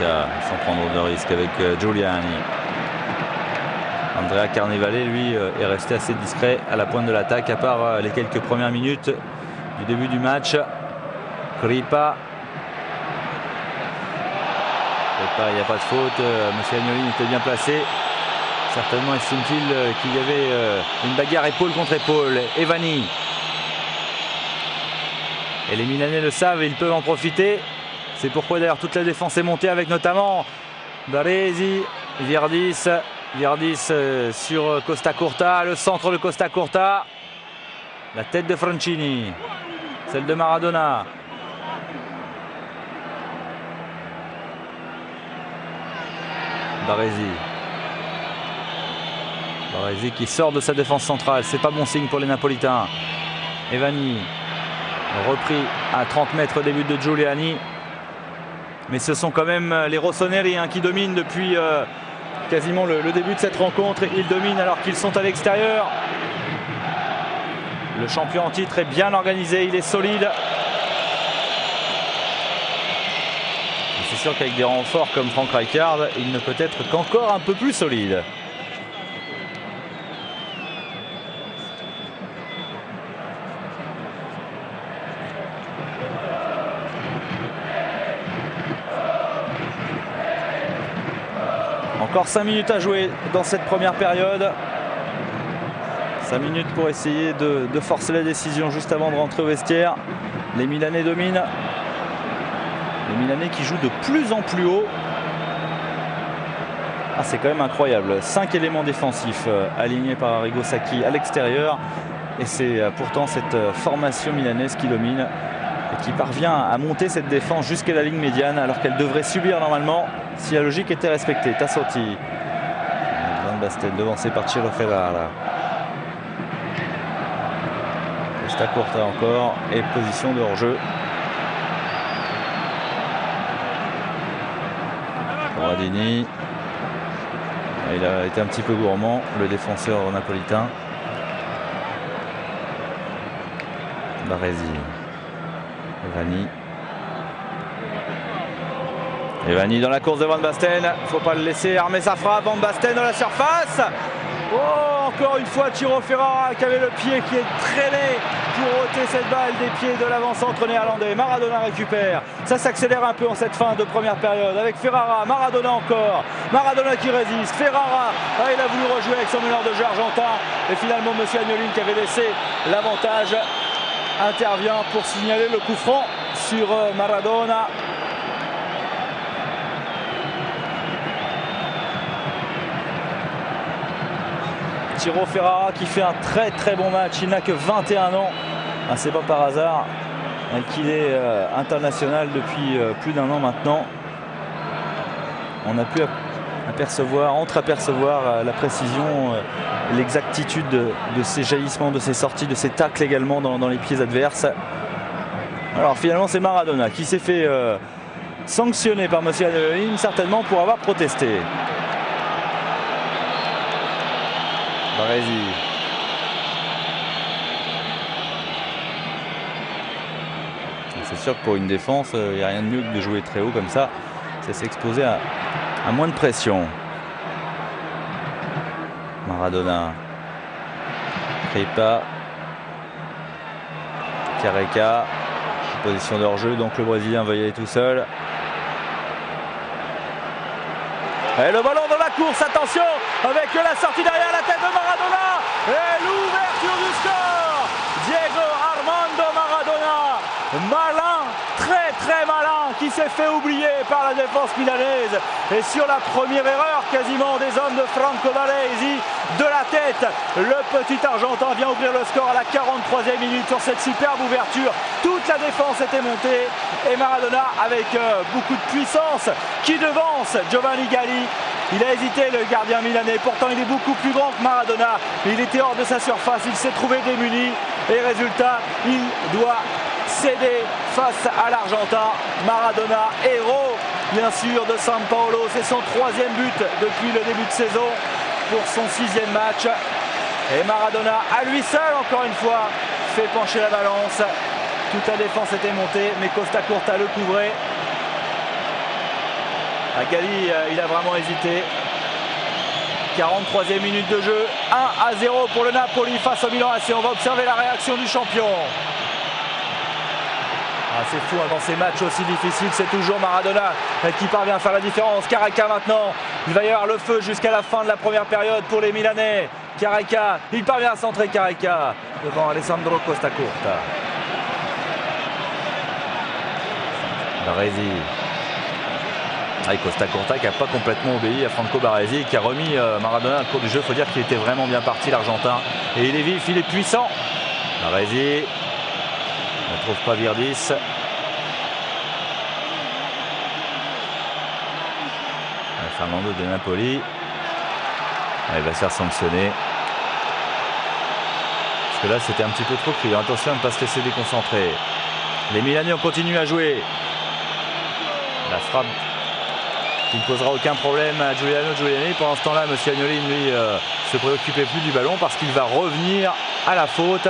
Sans prendre de risque avec Giuliani. Andrea Carnevale, lui, est resté assez discret à la pointe de l'attaque, à part les quelques premières minutes du début du match. Kripa. Il n'y a pas de faute. Monsieur Agnolin était bien placé. Certainement estime-t-il qu'il y avait une bagarre épaule contre épaule. Evani. Et les Milanais le savent et ils peuvent en profiter. C'est pourquoi d'ailleurs toute la défense est montée avec notamment Baresi, Virdis sur Costa Curta, le centre de Costa Curta, la tête de Francini, celle de Maradona. Baresi qui sort de sa défense centrale, c'est pas bon signe pour les Napolitains. Evani, repris à 30 mètres des buts de Giuliani. Mais ce sont quand même les Rossoneri qui dominent depuis quasiment le début de cette rencontre. Ils dominent alors qu'ils sont à l'extérieur. Le champion en titre est bien organisé, il est solide. C'est sûr qu'avec des renforts comme Franck Rijkaard, il ne peut être qu'encore un peu plus solide. Encore 5 minutes à jouer dans cette première période. 5 minutes pour essayer de forcer la décision juste avant de rentrer au vestiaire. Les Milanais dominent. Les Milanais qui jouent de plus en plus haut. Ah, c'est quand même incroyable. 5 éléments défensifs alignés par Arrigo Sacchi à l'extérieur. Et c'est pourtant cette formation milanaise qui domine et qui parvient à monter cette défense jusqu'à la ligne médiane alors qu'elle devrait subir normalement si la logique était respectée. Tassotti, Van Basten devancé par Ciro Ferrara. Costa Curta encore et position de hors-jeu. Corradini. Il a été un petit peu gourmand, le défenseur napolitain. Baresi. Evani dans la course de Van Basten, il ne faut pas le laisser armer sa frappe. Van Basten dans la surface. Oh, encore une fois Ciro Ferrara qui avait le pied qui est traîné pour ôter cette balle des pieds de l'avant-centre néerlandais. Maradona récupère, ça s'accélère un peu en cette fin de première période avec Ferrara, Maradona encore, Maradona qui résiste, Ferrara, il a voulu rejouer avec son meneur de jeu argentin et finalement monsieur Agnolin qui avait laissé l'avantage intervient pour signaler le coup franc sur Maradona. Ciro Ferrara qui fait un très très bon match, il n'a que 21 ans, c'est pas par hasard qu'il est international depuis plus d'1 an maintenant. On a pu entreapercevoir la précision, l'exactitude de ses jaillissements, de ses sorties, de ses tacles également dans les pieds adverses. Alors finalement c'est Maradona qui s'est fait sanctionner par monsieur Agnolin, certainement pour avoir protesté. Baresi. C'est sûr que pour une défense, il n'y a rien de mieux que de jouer très haut comme ça. C'est s'exposer à moins de pression. Maradona. Kripa. Careca. Position de hors-jeu, donc le Brésilien va y aller tout seul. Et le ballon dans la course, attention, avec la sortie derrière la tête de Maradona. Et l'ouverture du score, Diego Armando Maradona, malin, très malin, qui s'est fait oublier par la défense milanaise. Et sur la première erreur quasiment des hommes de Franco Baresi, de la tête, le petit Argentin vient ouvrir le score à la 43e minute sur cette superbe ouverture. Toute la défense était montée et Maradona avec beaucoup de puissance qui devance Giovanni Galli. Il a hésité, le gardien milanais, pourtant il est beaucoup plus grand que Maradona. Il était hors de sa surface, il s'est trouvé démuni et résultat, il doit céder face à l'Argentin. Maradona, héros bien sûr de San Paolo, c'est son 3e but depuis le début de saison pour son 6e match. Et Maradona, à lui seul encore une fois, fait pencher la balance. Toute la défense était montée, mais Costa Curta le couvrait. Galli, il a vraiment hésité. 43e minute de jeu, 1-0 pour le Napoli face au Milan AC. On va observer la réaction du champion. C'est fou, dans ces matchs aussi difficiles, c'est toujours Maradona qui parvient à faire la différence. Careca maintenant, il va y avoir le feu jusqu'à la fin de la première période pour les Milanais. Careca, il parvient à centrer Careca devant Alessandro Costa Curta. Baresi. Costa Curta qui n'a pas complètement obéi à Franco Baresi, qui a remis Maradona au cours du jeu. Il faut dire qu'il était vraiment bien parti, l'Argentin. Et il est vif, il est puissant. Baresi ne trouve pas Virdis. Fernando de Napoli. Il va se faire sanctionner. Parce que là, c'était un petit peu trop criant. Attention à ne pas se laisser déconcentrer. Les Milanais ont continué à jouer. La frappe qui ne posera aucun problème à Giuliano Giuliani. Pendant ce temps-là, M. Agnolin, lui, se préoccupait plus du ballon parce qu'il va revenir à la faute.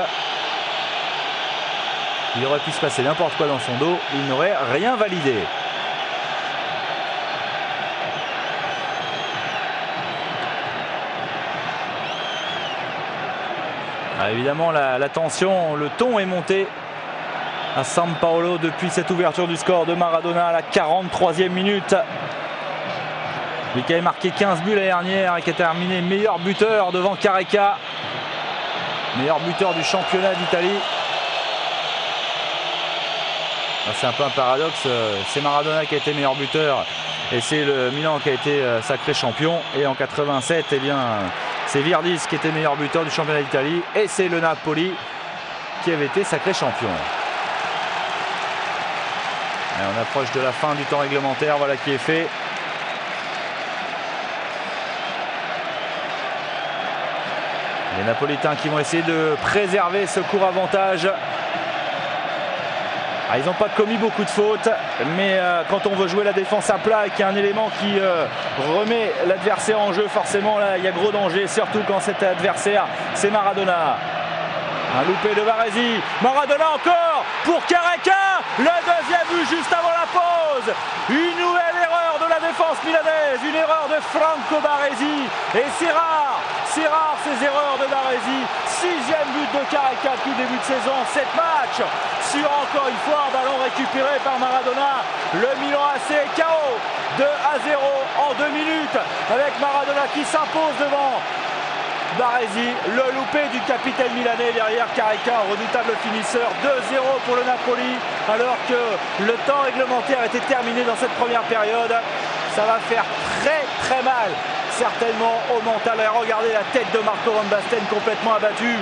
Il aurait pu se passer n'importe quoi dans son dos. Il n'aurait rien validé. Évidemment, la tension, le ton est monté à San Paolo depuis cette ouverture du score de Maradona à la 43e minute. Lui qui avait marqué 15 buts l'année dernière et qui a terminé meilleur buteur devant Careca, meilleur buteur du championnat d'Italie. C'est un peu un paradoxe, c'est Maradona qui a été meilleur buteur et c'est le Milan qui a été sacré champion. Et en 87, eh bien, c'est Virdis qui était meilleur buteur du championnat d'Italie et c'est le Napoli qui avait été sacré champion. Et on approche de la fin du temps réglementaire, voilà qui est fait. Les Napolitains qui vont essayer de préserver ce court avantage. Ils n'ont pas commis beaucoup de fautes, mais quand on veut jouer la défense à plat et qu'il y a un élément qui remet l'adversaire en jeu, forcément là il y a gros danger, surtout quand cet adversaire c'est Maradona. Un loupé de Baresi, Maradona encore pour Careca, le deuxième but juste avant la pause. Une nouvelle erreur de la défense milanaise, une erreur de Franco Baresi, et c'est rare ces erreurs de Baresi. 6e but de Careca depuis le début de saison, 7 matchs sur encore une fois un ballon récupéré par Maradona. Le Milan AC KO 2-0 en 2 minutes avec Maradona qui s'impose devant Baresi. Le loupé du capitaine milanais derrière Careca, redoutable finisseur. 2-0 pour le Napoli alors que le temps réglementaire était terminé dans cette première période. Ça va faire très mal certainement au mental. Regardez la tête de Marco Van Basten complètement abattue.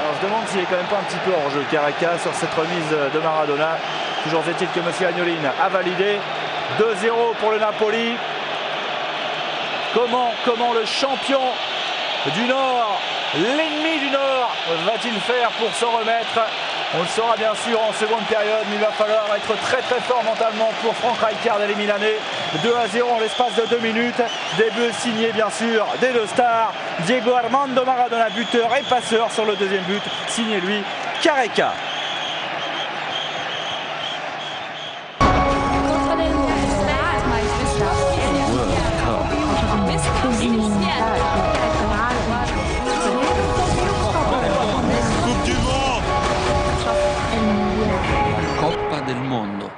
Alors je demande s'il est quand même pas un petit peu hors jeu Careca sur cette remise de Maradona. Toujours est-il que M. Agnolin a validé. 2-0 pour le Napoli. Comment le champion du Nord, l'ennemi du Nord, va-t-il faire pour s'en remettre? On le saura bien sûr en seconde période, mais il va falloir être très fort mentalement pour Frank Rijkaard et les Milanais. 2-0 en l'espace de 2 minutes. Des buts signés bien sûr des deux stars. Diego Armando Maradona, buteur et passeur sur le deuxième but. Signé lui, Careca. Del mondo.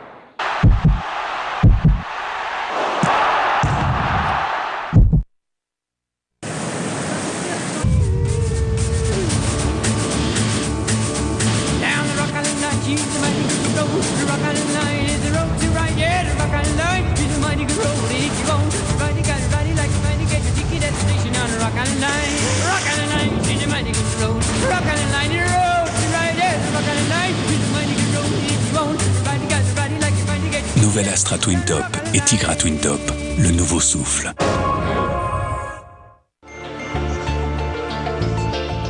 Nouvelle Astra Twin Top et Tigra Twin Top, le nouveau souffle.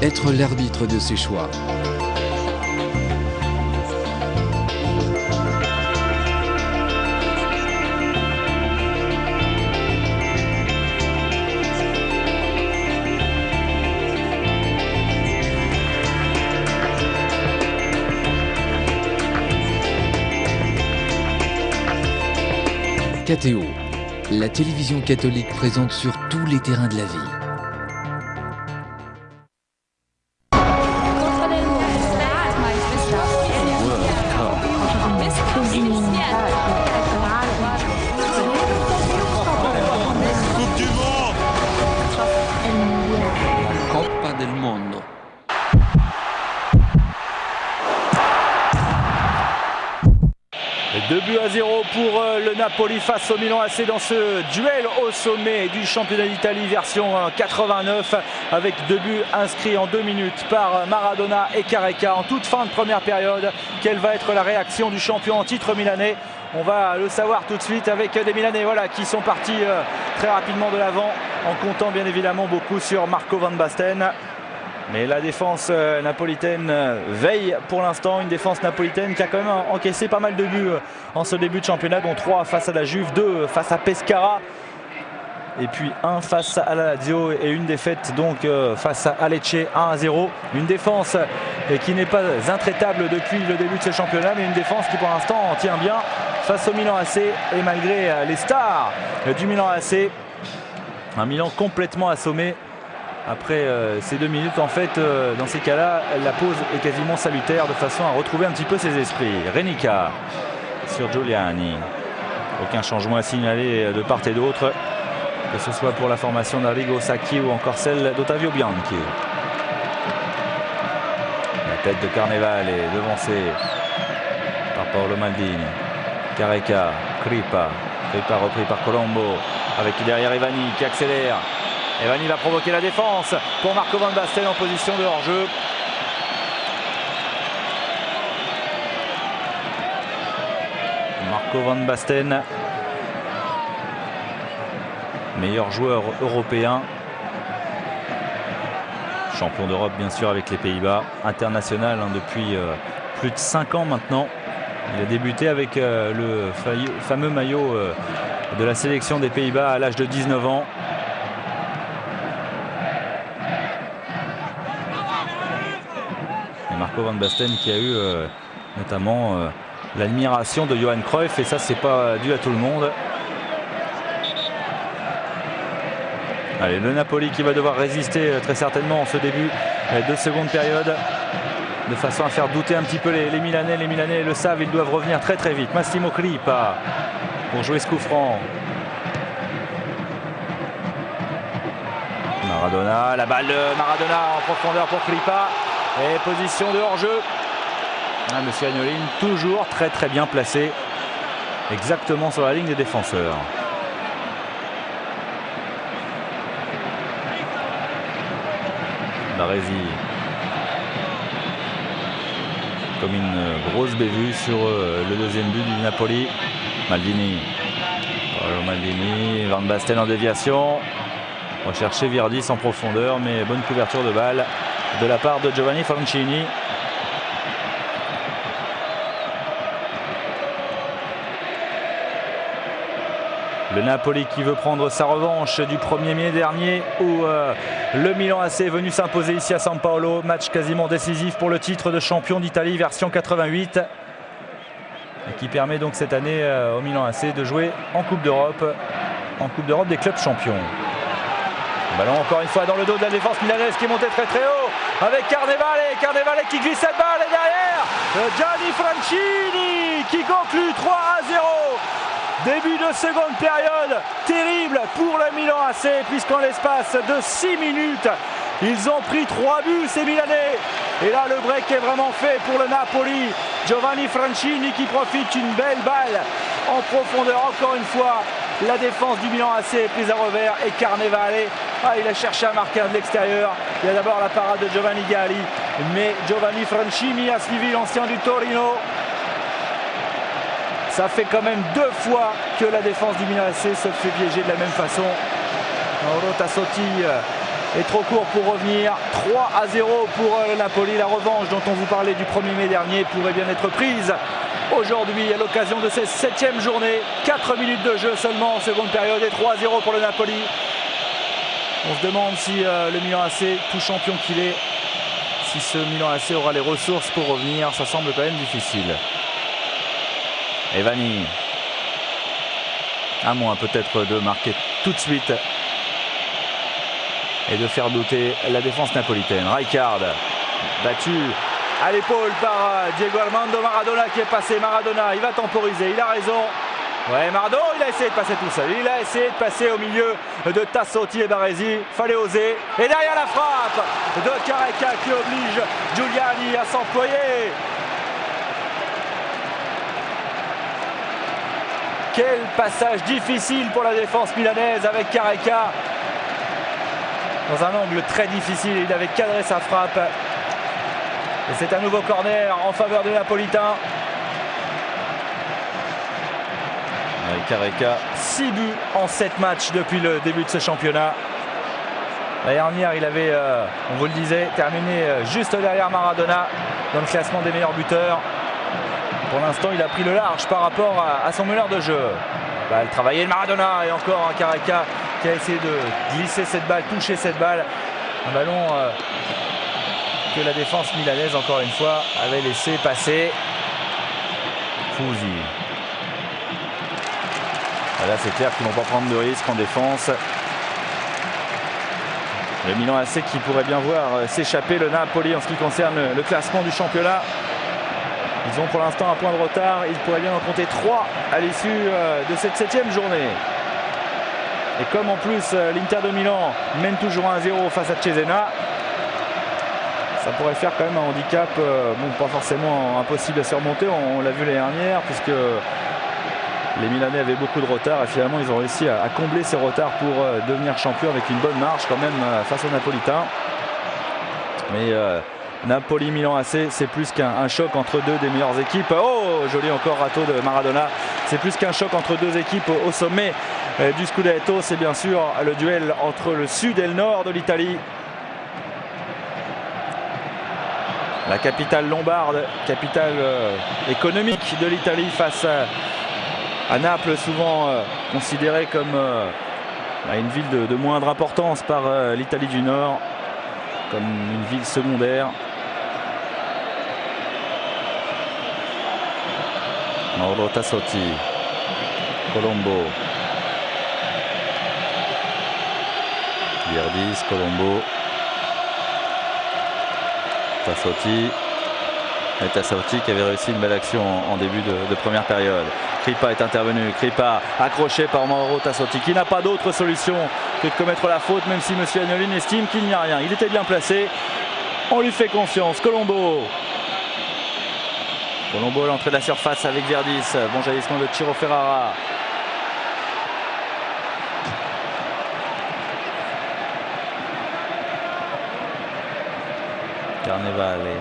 Être l'arbitre de ses choix. KTO, la télévision catholique présente sur tous les terrains de la vie. Coppa del Mondo. Et 2-0 pour le Napoli face au Milan AC dans ce duel au sommet du championnat d'Italie version 89 avec 2 buts inscrits en 2 minutes par Maradona et Careca en toute fin de première période. Quelle va être la réaction du champion en titre milanais? On va le savoir tout de suite avec des Milanais qui sont partis très rapidement de l'avant en comptant bien évidemment beaucoup sur Marco Van Basten. Mais la défense napolitaine veille pour l'instant, une défense napolitaine qui a quand même encaissé pas mal de buts en ce début de championnat, dont 3 face à la Juve, 2 face à Pescara et puis 1 face à la Lazio et une défaite donc face à Lecce 1-0. Une défense qui n'est pas intraitable depuis le début de ce championnat, mais une défense qui pour l'instant en tient bien face au Milan AC et malgré les stars du Milan AC. Un Milan complètement assommé. Après ces 2 minutes, en fait, dans ces cas-là, la pause est quasiment salutaire de façon à retrouver un petit peu ses esprits. Renica sur Giuliani. Aucun changement à signaler de part et d'autre, que ce soit pour la formation d'Arrigo Sacchi ou encore celle d'Ottavio Bianchi. La tête de Carneval est devancée par Paolo Maldini. Careca, Kripa repris par Colombo, avec derrière Evani qui accélère. Evani va provoquer la défense pour Marco Van Basten en position de hors-jeu. Marco Van Basten, meilleur joueur européen, champion d'Europe bien sûr avec les Pays-Bas, international depuis plus de 5 ans maintenant. Il a débuté avec le fameux maillot de la sélection des Pays-Bas à l'âge de 19 ans. Marco Van Basten qui a eu notamment l'admiration de Johan Cruyff, et ça c'est pas dû à tout le monde. Allez, le Napoli qui va devoir résister très certainement en ce début de seconde période, de façon à faire douter un petit peu les Milanais. Les Milanais le savent, ils doivent revenir très très vite. Massimo Kripa pour jouer ce coup franc. Maradona, la balle de Maradona en profondeur pour Kripa. Et position de hors-jeu. Monsieur Agnolin toujours très très bien placé, exactement sur la ligne des défenseurs. Baresi comme une grosse bévue sur le deuxième but du Napoli. Maldini, Van Basten en déviation, rechercher Virdis en profondeur, mais bonne couverture de balle de la part de Giovanni Francini. Le Napoli qui veut prendre sa revanche du 1er mai dernier où le Milan AC est venu s'imposer ici à San Paolo. Match quasiment décisif pour le titre de champion d'Italie version 88. Et qui permet donc cette année au Milan AC de jouer en Coupe d'Europe des clubs champions. Ballon encore une fois dans le dos de la défense milanaise qui est montée très très haut avec Carnevale qui glisse cette balle, et derrière Gianni Francini qui conclut 3-0. Début de seconde période terrible pour le Milan AC, puisqu'en l'espace de 6 minutes ils ont pris 3 buts ces Milanais. Et là le break est vraiment fait pour le Napoli Giovanni Francini qui profite une belle balle en profondeur. Encore une fois, la défense du Milan AC est prise à revers et Carnevale, il a cherché à marquer de l'extérieur. Il y a d'abord la parade de Giovanni Galli, mais Giovanni Francini a suivi l'ancien du Torino. Ça fait quand même 2 fois que la défense du Milan AC se fait piéger de la même façon. Mauro Tassotti est trop court pour revenir. 3-0 pour le Napoli. La revanche dont on vous parlait du 1er mai dernier pourrait bien être prise aujourd'hui à l'occasion de cette 7e journée. 4 minutes de jeu seulement en seconde période et 3-0 pour le Napoli. On se demande si le Milan AC, tout champion qu'il est, si ce Milan AC aura les ressources pour revenir. Ça semble quand même difficile. Evani, à moins peut-être de marquer tout de suite et de faire douter la défense napolitaine. Rijkaard, battu à l'épaule par Diego Armando Maradona qui est passé. Maradona, il va temporiser, il a raison. Ouais, Maradona, il a essayé de passer tout seul. Il a essayé de passer au milieu de Tassotti et Baresi. Fallait oser. Et derrière la frappe de Careca qui oblige Giuliani à s'employer. Quel passage difficile pour la défense milanaise avec Careca. Dans un angle très difficile, il avait cadré sa frappe. Et c'est un nouveau corner en faveur des Napolitains. Careca, 6 buts en 7 matchs depuis le début de ce championnat. L'année dernière, il avait, on vous le disait, terminé juste derrière Maradona dans le classement des meilleurs buteurs. Pour l'instant, il a pris le large par rapport à son meneur de jeu. Balle travaillée de Maradona et encore un Careca qui a essayé de glisser cette balle, toucher cette balle. Un ballon que la défense milanaise, encore une fois, avait laissé passer. Fouzi. Là, c'est clair qu'ils ne vont pas prendre de risques en défense. Le Milan AC qui pourrait bien voir s'échapper le Napoli en ce qui concerne le classement du championnat. Ils ont pour l'instant un point de retard. Ils pourraient bien en compter 3 à l'issue de cette 7e journée. Et comme en plus l'Inter de Milan mène toujours 1-0 face à Cesena, ça pourrait faire quand même un handicap, bon, pas forcément impossible à surmonter. On l'a vu l'année dernière puisque les Milanais avaient beaucoup de retard et finalement ils ont réussi à combler ces retards pour devenir champion avec une bonne marche quand même face aux Napolitains. Mais Napoli-Milan AC, c'est plus qu'un choc entre deux des meilleures équipes. Oh, joli encore râteau de Maradona. C'est plus qu'un choc entre deux équipes au sommet du Scudetto. C'est bien sûr le duel entre le sud et le nord de l'Italie. La capitale lombarde, capitale économique de l'Italie face à Naples, souvent considérée comme une ville de moindre importance par l'Italie du Nord, comme une ville secondaire. Mauro Tassotti, Colombo, Virdis, Colombo, Tassotti. Et Tassotti qui avait réussi une belle action en début de première période. Crippa est intervenu, Crippa accroché par Mauro Tassotti qui n'a pas d'autre solution que de commettre la faute, même si M. Agnolin estime qu'il n'y a rien. Il était bien placé, on lui fait confiance. Colombo à l'entrée de la surface avec Virdis. Bon jaillissement de Ciro Ferrara. Carnevale.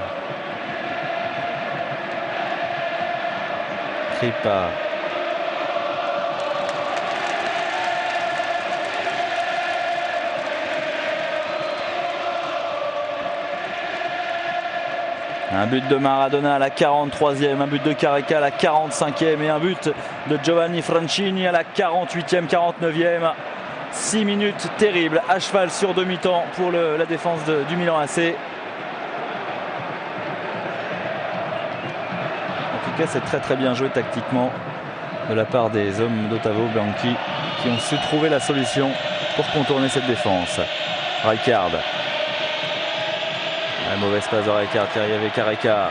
Crippa. Un but de Maradona à la 43e, un but de Careca à la 45e et un but de Giovanni Francini à la 48e, 49e. 6 minutes terribles, à cheval sur demi-temps pour la défense du Milan AC. En tout cas, c'est très très bien joué tactiquement de la part des hommes d'Ottavio Bianchi qui ont su trouver la solution pour contourner cette défense. Rijkaard. La mauvaise passe de Rijkaard qui arrive avec Careca.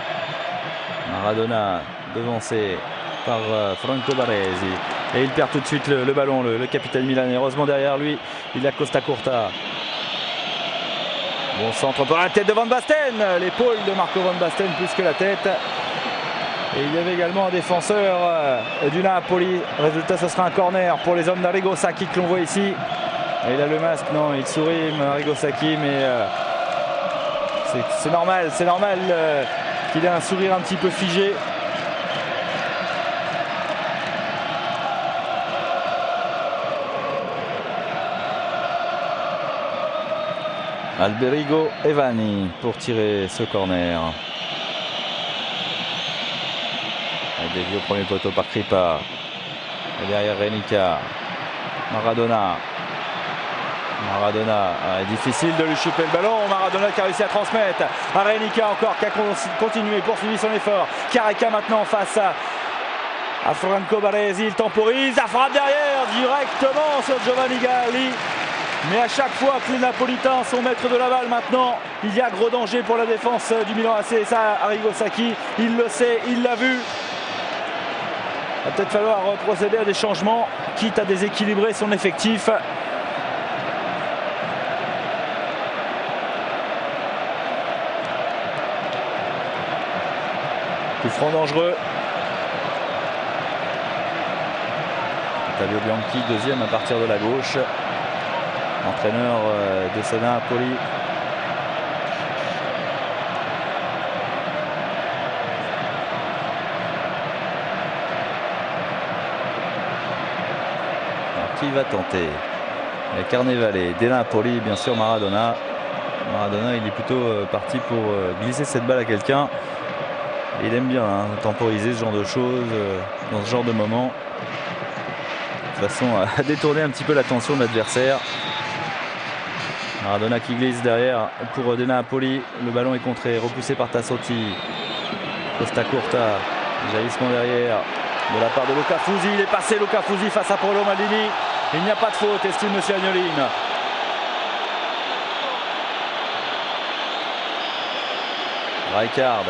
Maradona devancé par Franco Baresi. Et il perd tout de suite le ballon, le capitaine milanais. Heureusement derrière lui, il a Costa Curta. Bon centre pour la tête de Van Basten. L'épaule de Marco Van Basten plus que la tête. Et il y avait également un défenseur du Napoli. Résultat, ce sera un corner pour les hommes d'Arrigo Sacchi que l'on voit ici. Et il a le masque, non, il sourit, Arrigo Sacchi, mais c'est normal qu'il ait un sourire un petit peu figé. Alberigo Evani pour tirer ce corner. Dévié au premier poteau par Kripa. Et derrière Renica. Maradona, difficile de lui choper le ballon. Maradona qui a réussi à transmettre à Renica encore, qui a continué, poursuivi son effort. Careca maintenant face à Franco Baresi. Il temporise, la frappe derrière directement sur Giovanni Galli. Mais à chaque fois que les Napolitains sont maîtres de la balle maintenant, il y a gros danger pour la défense du Milan AC. Et ça, Arrigo Sacchi, il le sait, il l'a vu. Il va peut-être falloir procéder à des changements, quitte à déséquilibrer son effectif. Coup franc dangereux. Ottavio Bianchi, deuxième à partir de la gauche. Entraîneur de ce Napoli. Alors, qui va tenter? Carnevale, De Napoli, bien sûr Maradona. Maradona, il est plutôt parti pour glisser cette balle à quelqu'un. Il aime bien temporiser ce genre de choses dans ce genre de moment, de façon à détourner un petit peu l'attention de l'adversaire. Maradona qui glisse derrière pour De Napoli. Le ballon est contré, repoussé par Tassotti. Costa Curta, jaillissement derrière de la part de Luca Fusi. Il est passé, Luca Fusi face à Paolo Maldini. Il n'y a pas de faute, estime M. Agnolin. Rijkaard.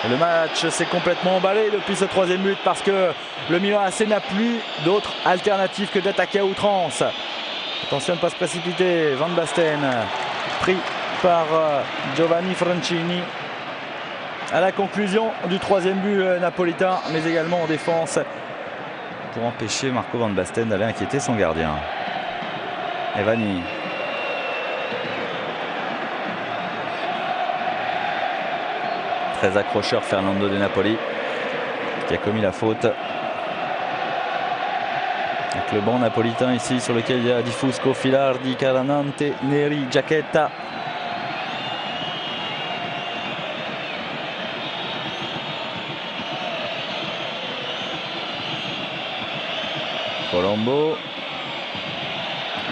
Le match s'est complètement emballé depuis ce troisième but parce que le Milan AC n'a plus d'autre alternative que d'attaquer à outrance. Attention à ne pas se précipiter. Van Basten pris par Giovanni Francini à la conclusion du troisième but napolitain, mais également en défense pour empêcher Marco Van Basten d'aller inquiéter son gardien. Evani. Très accrocheur Fernando De Napoli qui a commis la faute. Avec le banc napolitain ici sur lequel il y a Di Fusco, Filardi, Caranante, Neri, Giacchetta. Colombo.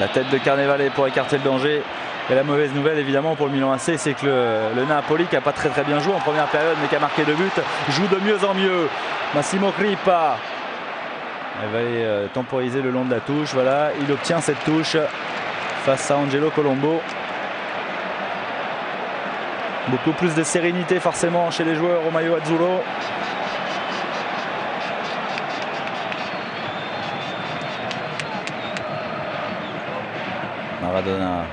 La tête de Carnevale pour écarter le danger. Et la mauvaise nouvelle évidemment pour le Milan AC, c'est que le Napoli, qui n'a pas très bien joué en première période mais qui a marqué 2 buts, joue de mieux en mieux. Massimo Crippa. Elle va aller temporiser le long de la touche. Voilà, il obtient cette touche face à Angelo Colombo. Beaucoup plus de sérénité forcément chez les joueurs au maillot azzurro. Maradona.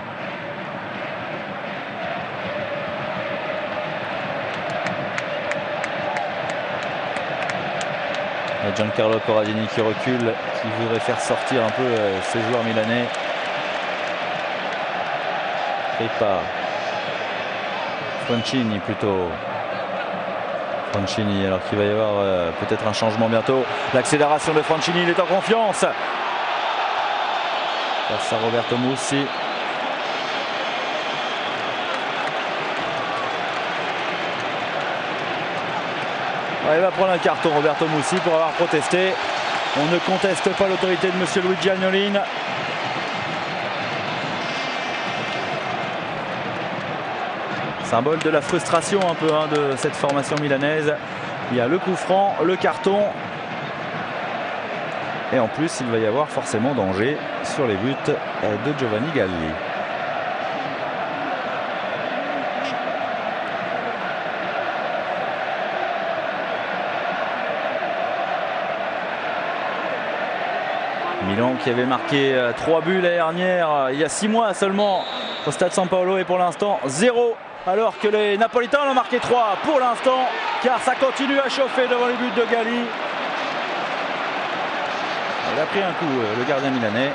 Giancarlo Corradini qui recule, qui voudrait faire sortir un peu ses joueurs milanais. Crippa. Francini plutôt. Francini, alors qu'il va y avoir peut-être un changement bientôt. L'accélération de Francini, il est en confiance. Face à Roberto Mussi. Il va prendre un carton, Roberto Mussi, pour avoir protesté. On ne conteste pas l'autorité de M. Luigi Agnolin. Symbole de la frustration un peu de cette formation milanaise. Il y a le coup franc, le carton. Et en plus, il va y avoir forcément danger sur les buts de Giovanni Galli. Milan qui avait marqué 3 buts l'année dernière, il y a 6 mois seulement au Stade San Paolo, et pour l'instant 0 alors que les Napolitains en ont marqué 3 pour l'instant, car ça continue à chauffer devant les buts de Galli. Il a pris un coup, le gardien milanais.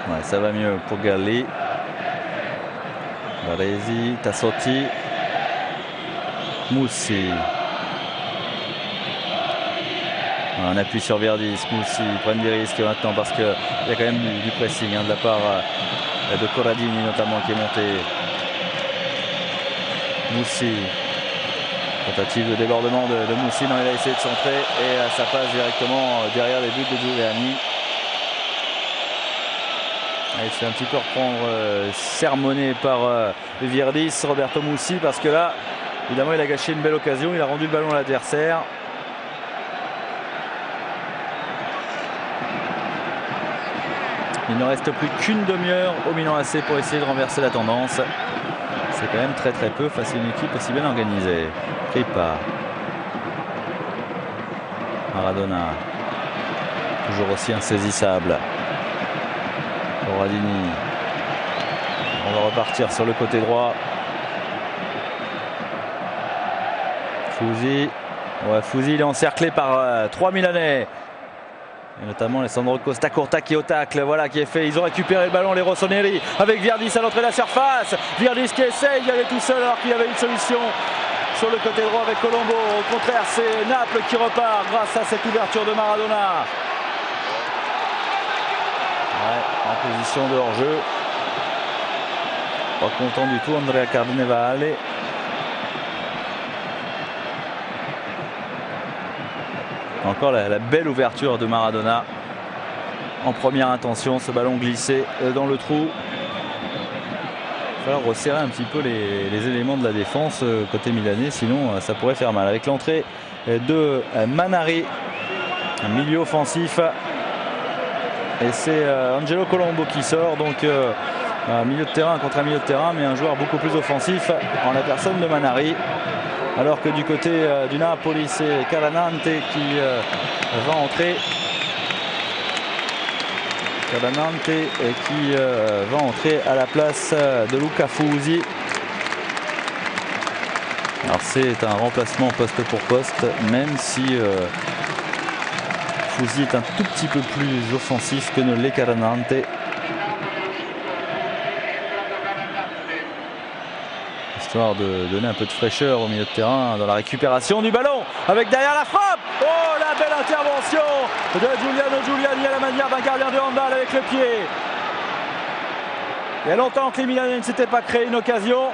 Ouais, ça va mieux pour Galli. Baresi, Tassotti, Moussi. On appuie sur Virdis, Moussi prennent des risques maintenant parce qu'il y a quand même du pressing de la part de Corradini notamment qui est monté. Moussi, tentative de débordement de Moussi, non, il a essayé de centrer et ça passe directement derrière les buts de Giuliani. Il se fait un petit peu reprendre sermonné par Virdis, Roberto Moussi, parce que là évidemment il a gâché une belle occasion, il a rendu le ballon à l'adversaire. Il ne reste plus qu'une demi-heure au Milan AC pour essayer de renverser la tendance. C'est quand même très peu face à une équipe aussi bien organisée. Kripa, Maradona, toujours aussi insaisissable. Corradini. On va repartir sur le côté droit. Fusi. Ouais, Fusi, il est encerclé par 3 Milanais. Et notamment Alessandro Costa Curta qui est au tacle, voilà qui est fait. Ils ont récupéré le ballon, les Rossoneri, avec Virdis à l'entrée de la surface. Virdis qui essaye d'y aller tout seul alors qu'il y avait une solution sur le côté droit avec Colombo. Au contraire, c'est Naples qui repart grâce à cette ouverture de Maradona. Ouais, en position de hors-jeu. Pas content du tout Andrea Carnevale. Encore la belle ouverture de Maradona en première intention, ce ballon glissé dans le trou. Il va falloir resserrer un petit peu les éléments de la défense côté milanais, sinon ça pourrait faire mal. Avec l'entrée de Manari, un milieu offensif, et c'est Angelo Colombo qui sort, donc un milieu de terrain contre un milieu de terrain, mais un joueur beaucoup plus offensif en la personne de Manari. Alors que du côté du Napoli, c'est Calanante qui va entrer. Calanante qui va entrer à la place de Luca Fusi. Alors c'est un remplacement poste pour poste, même si Fusi est un tout petit peu plus offensif que ne l'est Calanante. Histoire de donner un peu de fraîcheur au milieu de terrain dans la récupération du ballon avec derrière la frappe. Oh, la belle intervention de Giuliano Giuliani à la manière d'un gardien de handball avec le pied. Il y a longtemps que les Milanais ne s'étaient pas créé une occasion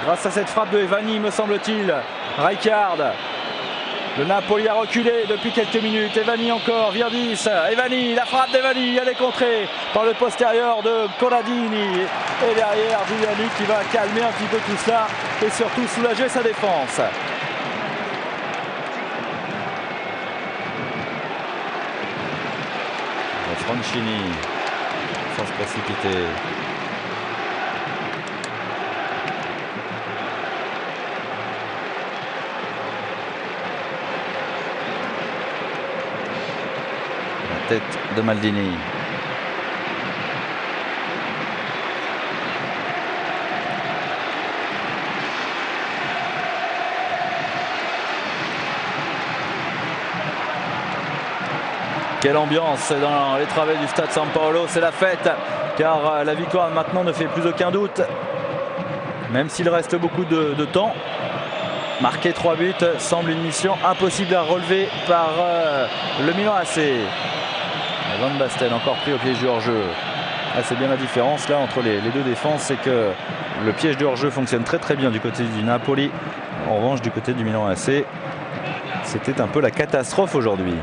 grâce à cette frappe de Evani, me semble-t-il. Rijkaard. Le Napoli a reculé depuis quelques minutes. Evani encore, Virdis, Evani, la frappe d'Evani, elle est contrée par le postérieur de Corradini. Et derrière, Giuliani qui va calmer un petit peu tout cela et surtout soulager sa défense. Franchini, sans se précipiter. Tête de Maldini. Quelle ambiance dans les travées du stade San Paolo, c'est la fête car la victoire maintenant ne fait plus aucun doute, même s'il reste beaucoup de temps. Marquer 3 buts semble une mission impossible à relever par le Milan AC. Van Basten encore pris au piège du hors-jeu. C'est bien la différence là entre les deux défenses, c'est que le piège du hors-jeu fonctionne très bien du côté du Napoli. En revanche, du côté du Milan AC, c'était un peu la catastrophe aujourd'hui.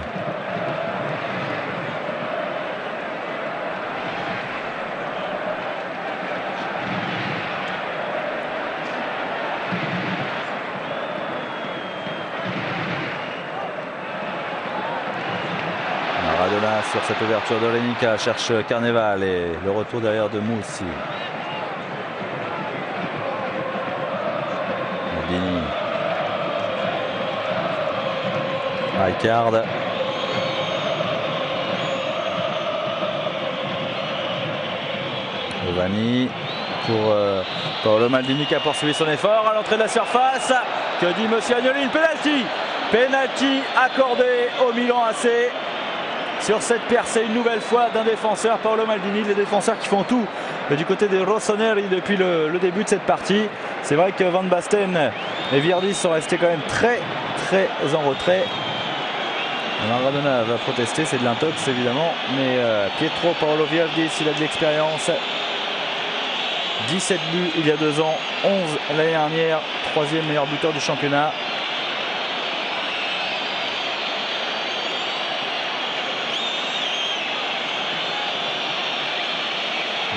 Maradona sur cette ouverture de Lenica cherche Carnevale et le retour derrière de Moussi. Maldini. Rijkaard. Giovanni pour Paolo Maldini qui a poursuivi son effort à l'entrée de la surface. Que dit Monsieur Agnelli? Une penalty accordé au Milan AC sur cette percée une nouvelle fois d'un défenseur, Paolo Maldini. Les défenseurs qui font tout du côté des rossoneri depuis le début de cette partie. C'est vrai que Van Basten et Virdis sont restés quand même très en retrait. Maradona va protester, c'est de l'intox évidemment, mais Pietro Paolo Virdis, il a de l'expérience. 17 buts il y a 2 ans, 11 l'année dernière, 3e meilleur buteur du championnat.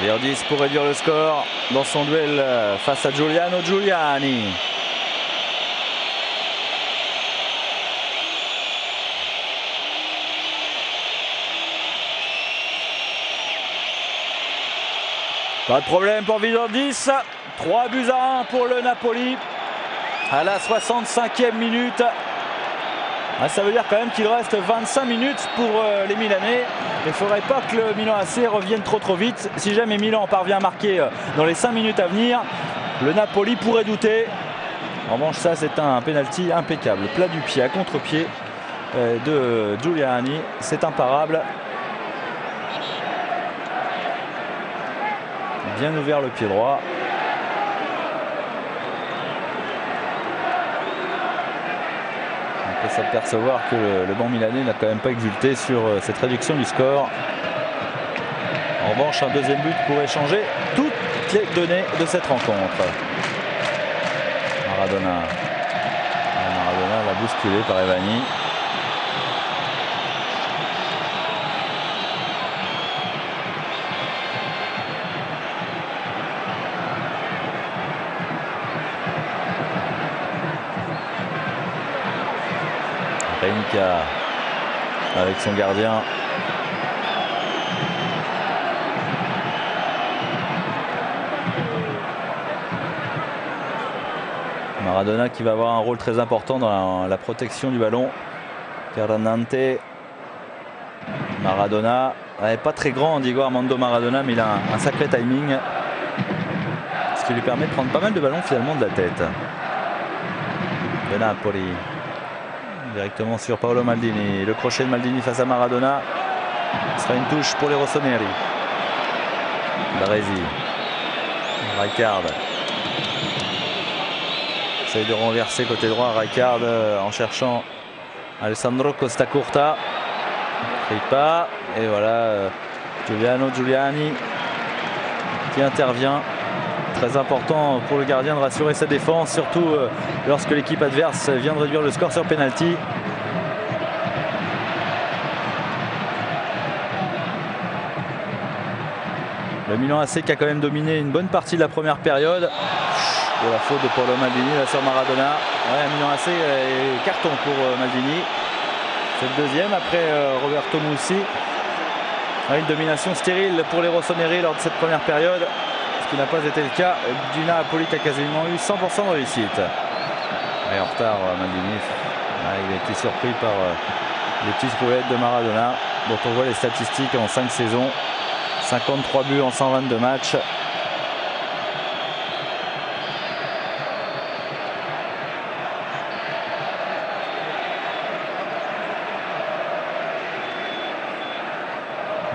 Virdis pour réduire le score dans son duel face à Giuliano Giuliani. Pas de problème pour Virdis. 3 buts à 1 pour le Napoli à la 65e minute. Ça veut dire quand même qu'il reste 25 minutes pour les Milanais. Il ne faudrait pas que le Milan AC revienne trop vite. Si jamais Milan parvient à marquer dans les 5 minutes à venir, le Napoli pourrait douter. En revanche, ça c'est un penalty impeccable. Plat du pied à contre-pied de Giuliani. C'est imparable. Bien ouvert le pied droit. On peut s'apercevoir que le banc milanais n'a quand même pas exulté sur cette réduction du score. En revanche, un deuxième but pourrait changer toutes les données de cette rencontre. Maradona va bousculer par Evani. Renica avec son gardien. Maradona qui va avoir un rôle très important dans la protection du ballon. Carnante. Maradona, pas très grand Diego Armando Maradona, mais il a un sacré timing. Ce qui lui permet de prendre pas mal de ballons finalement de la tête. De Napoli. Directement sur Paolo Maldini. Le crochet de Maldini face à Maradona. Ce sera une touche pour les rossoneri. Baresi. Rijkaard. Essaye de renverser côté droit Rijkaard en cherchant Alessandro Costacurta. Pas. Et voilà Giuliano Giuliani qui intervient. Très important pour le gardien de rassurer sa défense, surtout lorsque l'équipe adverse vient de réduire le score sur penalty. Le Milan AC qui a quand même dominé une bonne partie de la première période. De la faute de Paolo Maldini là sur Maradona. Milan AC est carton pour Maldini. C'est le deuxième après Roberto Mussi. Une domination stérile pour les rossoneri lors de cette première période. Ce qui n'a pas été le cas du Napoli qui a quasiment eu 100% de réussite. Et en retard, Maldini, il a été surpris par les petites prouettes de Maradona, dont on voit les statistiques en 5 saisons. 53 buts en 122 matchs.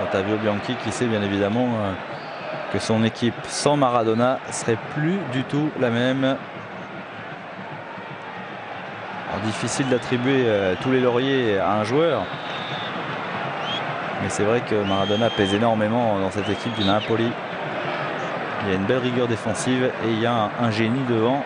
Ottavio Bianchi qui sait bien évidemment que son équipe sans Maradona serait plus du tout la même. Alors, difficile d'attribuer tous les lauriers à un joueur, mais c'est vrai que Maradona pèse énormément dans cette équipe du Napoli. Il y a une belle rigueur défensive et il y a un génie devant.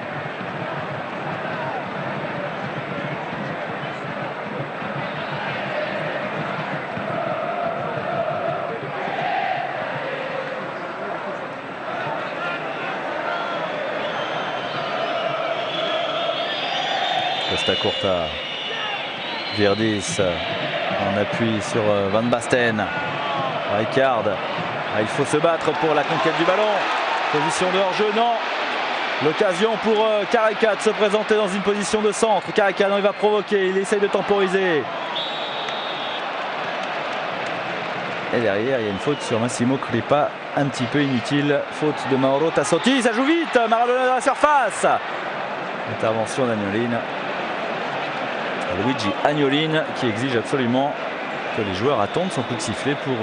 Costacurta, Virdis en appui sur Van Basten. Rijkaard, il faut se battre pour la conquête du ballon. Position de hors-jeu, non. L'occasion pour Careca de se présenter dans une position de centre. Careca, non, il va provoquer, il essaye de temporiser. Et derrière, il y a une faute sur Massimo Crippa, un petit peu inutile. Faute de Mauro Tassotti, ça joue vite. Maradona dans la surface. Intervention d'Agnolin. Luigi Agnolin qui exige absolument que les joueurs attendent son coup de sifflet pour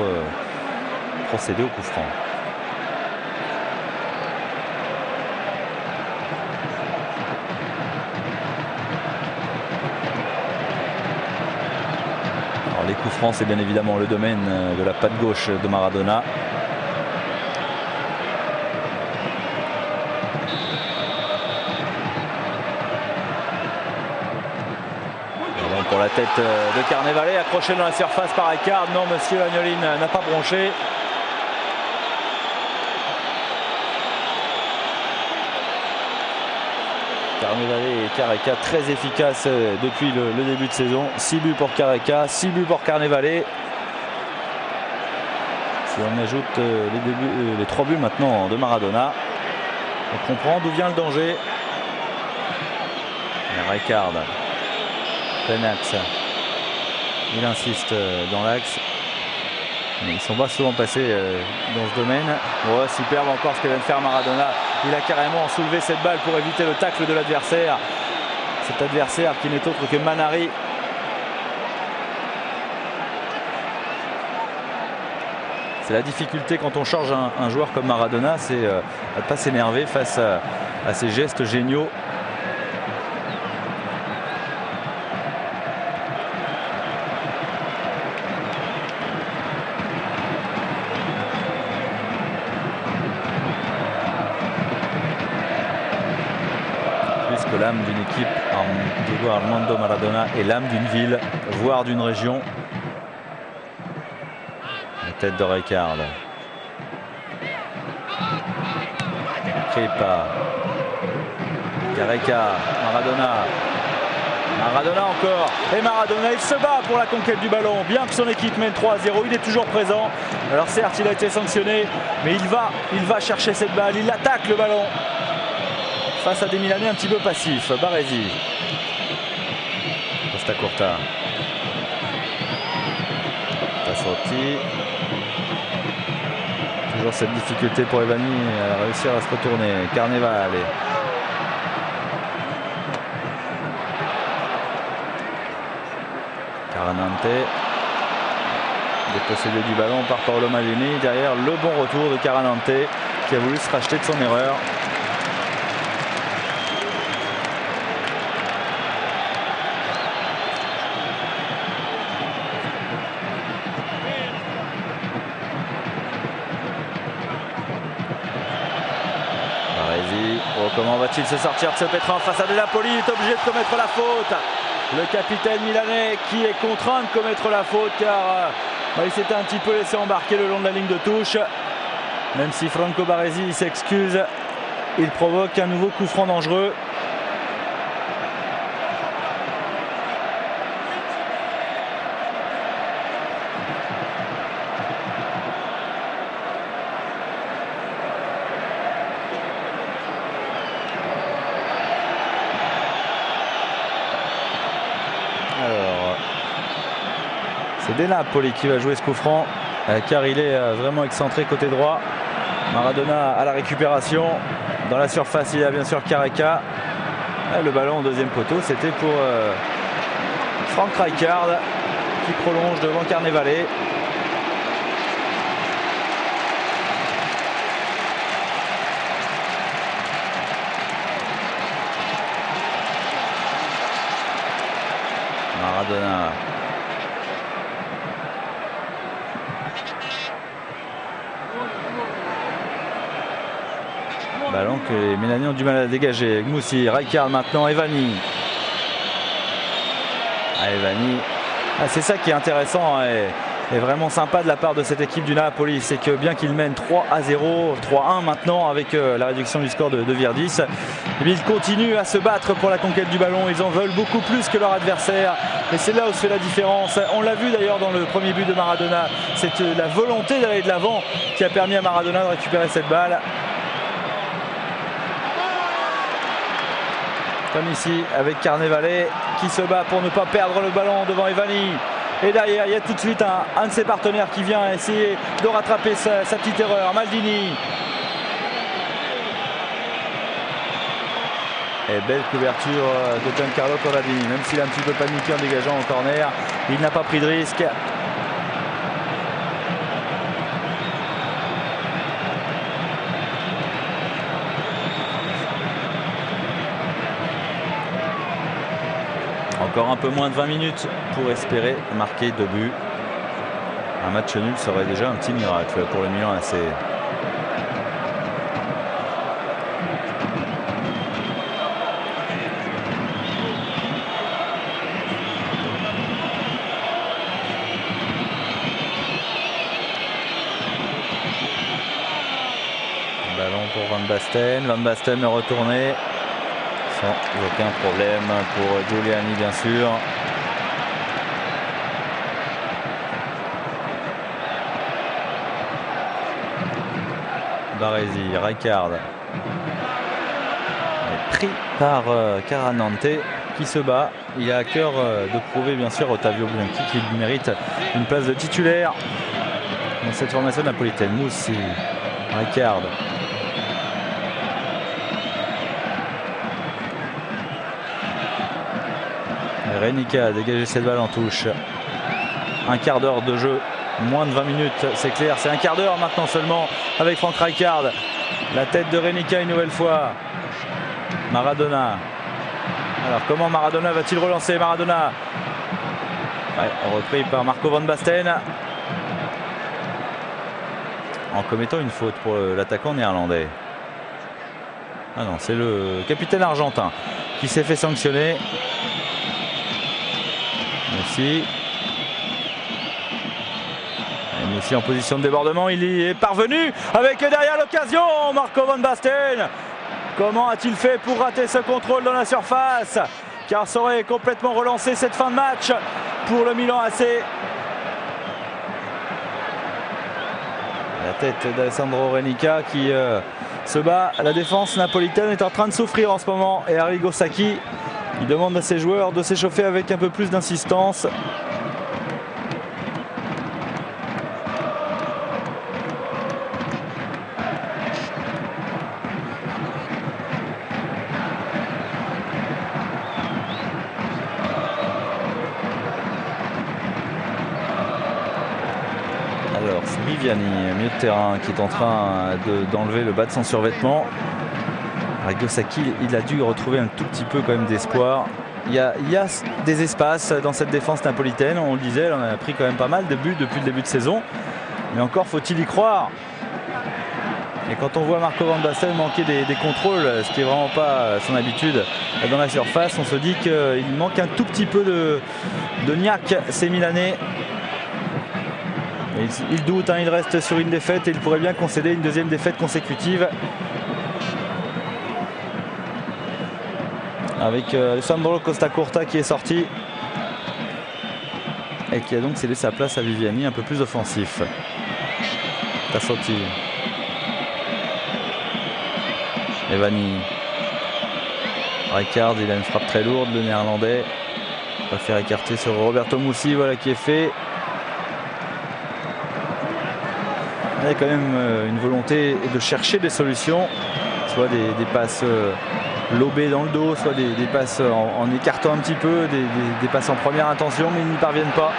procéder au coup franc. Les coups francs, c'est bien évidemment le domaine de la patte gauche de Maradona. Et donc pour la tête de Carnevale, accroché dans la surface par Rijkaard. Non, monsieur Agnolin n'a pas bronché. Carnevale et Careca très efficaces depuis le début de saison. 6 buts pour Careca, 6 buts pour Carnevale. Si on ajoute les 3 buts maintenant de Maradona, on comprend d'où vient le danger. Rijkaard, plein axe. Il insiste dans l'axe. Mais ils ne sont pas souvent passés dans ce domaine. Ouais, superbe encore ce que vient de faire Maradona. Il a carrément soulevé cette balle pour éviter le tacle de l'adversaire. Cet adversaire qui n'est autre que Manari. C'est la difficulté quand on change un joueur comme Maradona, c'est de ne pas s'énerver face à ces gestes géniaux. L'âme d'une équipe, Diego Armando Maradona, est l'âme d'une ville, voire d'une région. La tête de Rijkaard. Crippa. Careca. Maradona encore. Et Maradona, il se bat pour la conquête du ballon. Bien que son équipe mène 3-0, il est toujours présent. Alors certes, il a été sanctionné, mais il va chercher cette balle. Il attaque le ballon. Face à des Milanais un petit peu passifs. Baresi. Costa Curta. Tassotti. Toujours cette difficulté pour Evani à réussir à se retourner. Carnevale. Caranante. Dépossédé du ballon par Paolo Maldini. Derrière le bon retour de Caranante qui a voulu se racheter de son erreur. Comment va-t-il se sortir de ce pétrin face à De Napoli? Il est obligé de commettre la faute. Le capitaine milanais qui est contraint de commettre la faute car il s'était un petit peu laissé embarquer le long de la ligne de touche. Même si Franco Baresi s'excuse, il provoque un nouveau coup franc dangereux. C'est De Napoli qui va jouer ce coup franc car il est vraiment excentré côté droit. Maradona à la récupération. Dans la surface, il y a bien sûr Careca. Le ballon au deuxième poteau, c'était pour Frank Rijkaard qui prolonge devant Carnevale. Maradona. Ballon que les Milaniens ont du mal à dégager. Gmoussi, Rijkaard maintenant, Evani. Evani. C'est ça qui est intéressant et vraiment sympa de la part de cette équipe du Napoli. C'est que bien qu'ils mènent 3-0, 3-1 maintenant avec la réduction du score de Virdis, ils continuent à se battre pour la conquête du ballon. Ils en veulent beaucoup plus que leur adversaire. Et c'est là où se fait la différence. On l'a vu d'ailleurs dans le premier but de Maradona. C'est la volonté d'aller de l'avant qui a permis à Maradona de récupérer cette balle. comme ici avec Carnevale qui se bat pour ne pas perdre le ballon devant Evani. Et derrière, il y a tout de suite un de ses partenaires qui vient essayer de rattraper sa petite erreur. Maldini. Et belle couverture de Giancarlo Corradini. Même s'il a un petit peu paniqué en dégageant au corner, il n'a pas pris de risque. Encore un peu moins de 20 minutes pour espérer marquer 2 buts. Un match nul serait déjà un petit miracle pour le Milan AC. Ballon pour Van Basten. Van Basten retourné. Sans aucun problème pour Giuliani, bien sûr. Baresi, Rijkaard est pris par Caranante qui se bat. Il a à cœur de prouver bien sûr Ottavio Bianchi qu'il mérite une place de titulaire dans cette formation napolitaine. Moussi, Rijkaard. Renica a dégagé cette balle en touche. Un quart d'heure de jeu, moins de 20 minutes, c'est clair. C'est un quart d'heure maintenant seulement avec Frank Rijkaard. La tête de Renica une nouvelle fois. Maradona. Alors comment Maradona va-t-il relancer? Maradona. Ouais, repris par Marco Van Basten. En commettant une faute pour l'attaquant néerlandais. Ah non, c'est le capitaine argentin qui s'est fait sanctionner. Messi en position de débordement, il y est parvenu avec derrière l'occasion Marco Van Basten. Comment a-t-il fait pour rater ce contrôle dans la surface? Car ça aurait complètement relancé cette fin de match pour le Milan AC. La tête d'Alessandro Renica qui se bat. La défense napolitaine est en train de souffrir en ce moment et Arrigo Sacchi il demande à ses joueurs de s'échauffer avec un peu plus d'insistance. Alors c'est Viviani, milieu de terrain, qui est en train d'enlever le bas de son survêtement. Arrigo Sacchi, il a dû retrouver un tout petit peu quand même d'espoir. Il y a des espaces dans cette défense napolitaine, on le disait, elle en a pris quand même pas mal de buts depuis le début de saison. Mais encore faut-il y croire. Et quand on voit Marco Van Basten manquer des contrôles, ce qui n'est vraiment pas son habitude dans la surface, on se dit qu'il manque un tout petit peu de niaque, ces Milanais. Il doute, il reste sur une défaite et il pourrait bien concéder une deuxième défaite consécutive. Avec Alessandro Costa Curta qui est sorti et qui a donc cédé sa place à Viviani, un peu plus offensif. Tassotti. Evani. Rijkaard, il a une frappe très lourde, le néerlandais. Va faire écarter sur Roberto Mussi, voilà qui est fait. Il y a quand même une volonté de chercher des solutions, soit des passes lobées dans le dos, soit des passes en écartant un petit peu, des passes en première intention, mais ils n'y parviennent pas.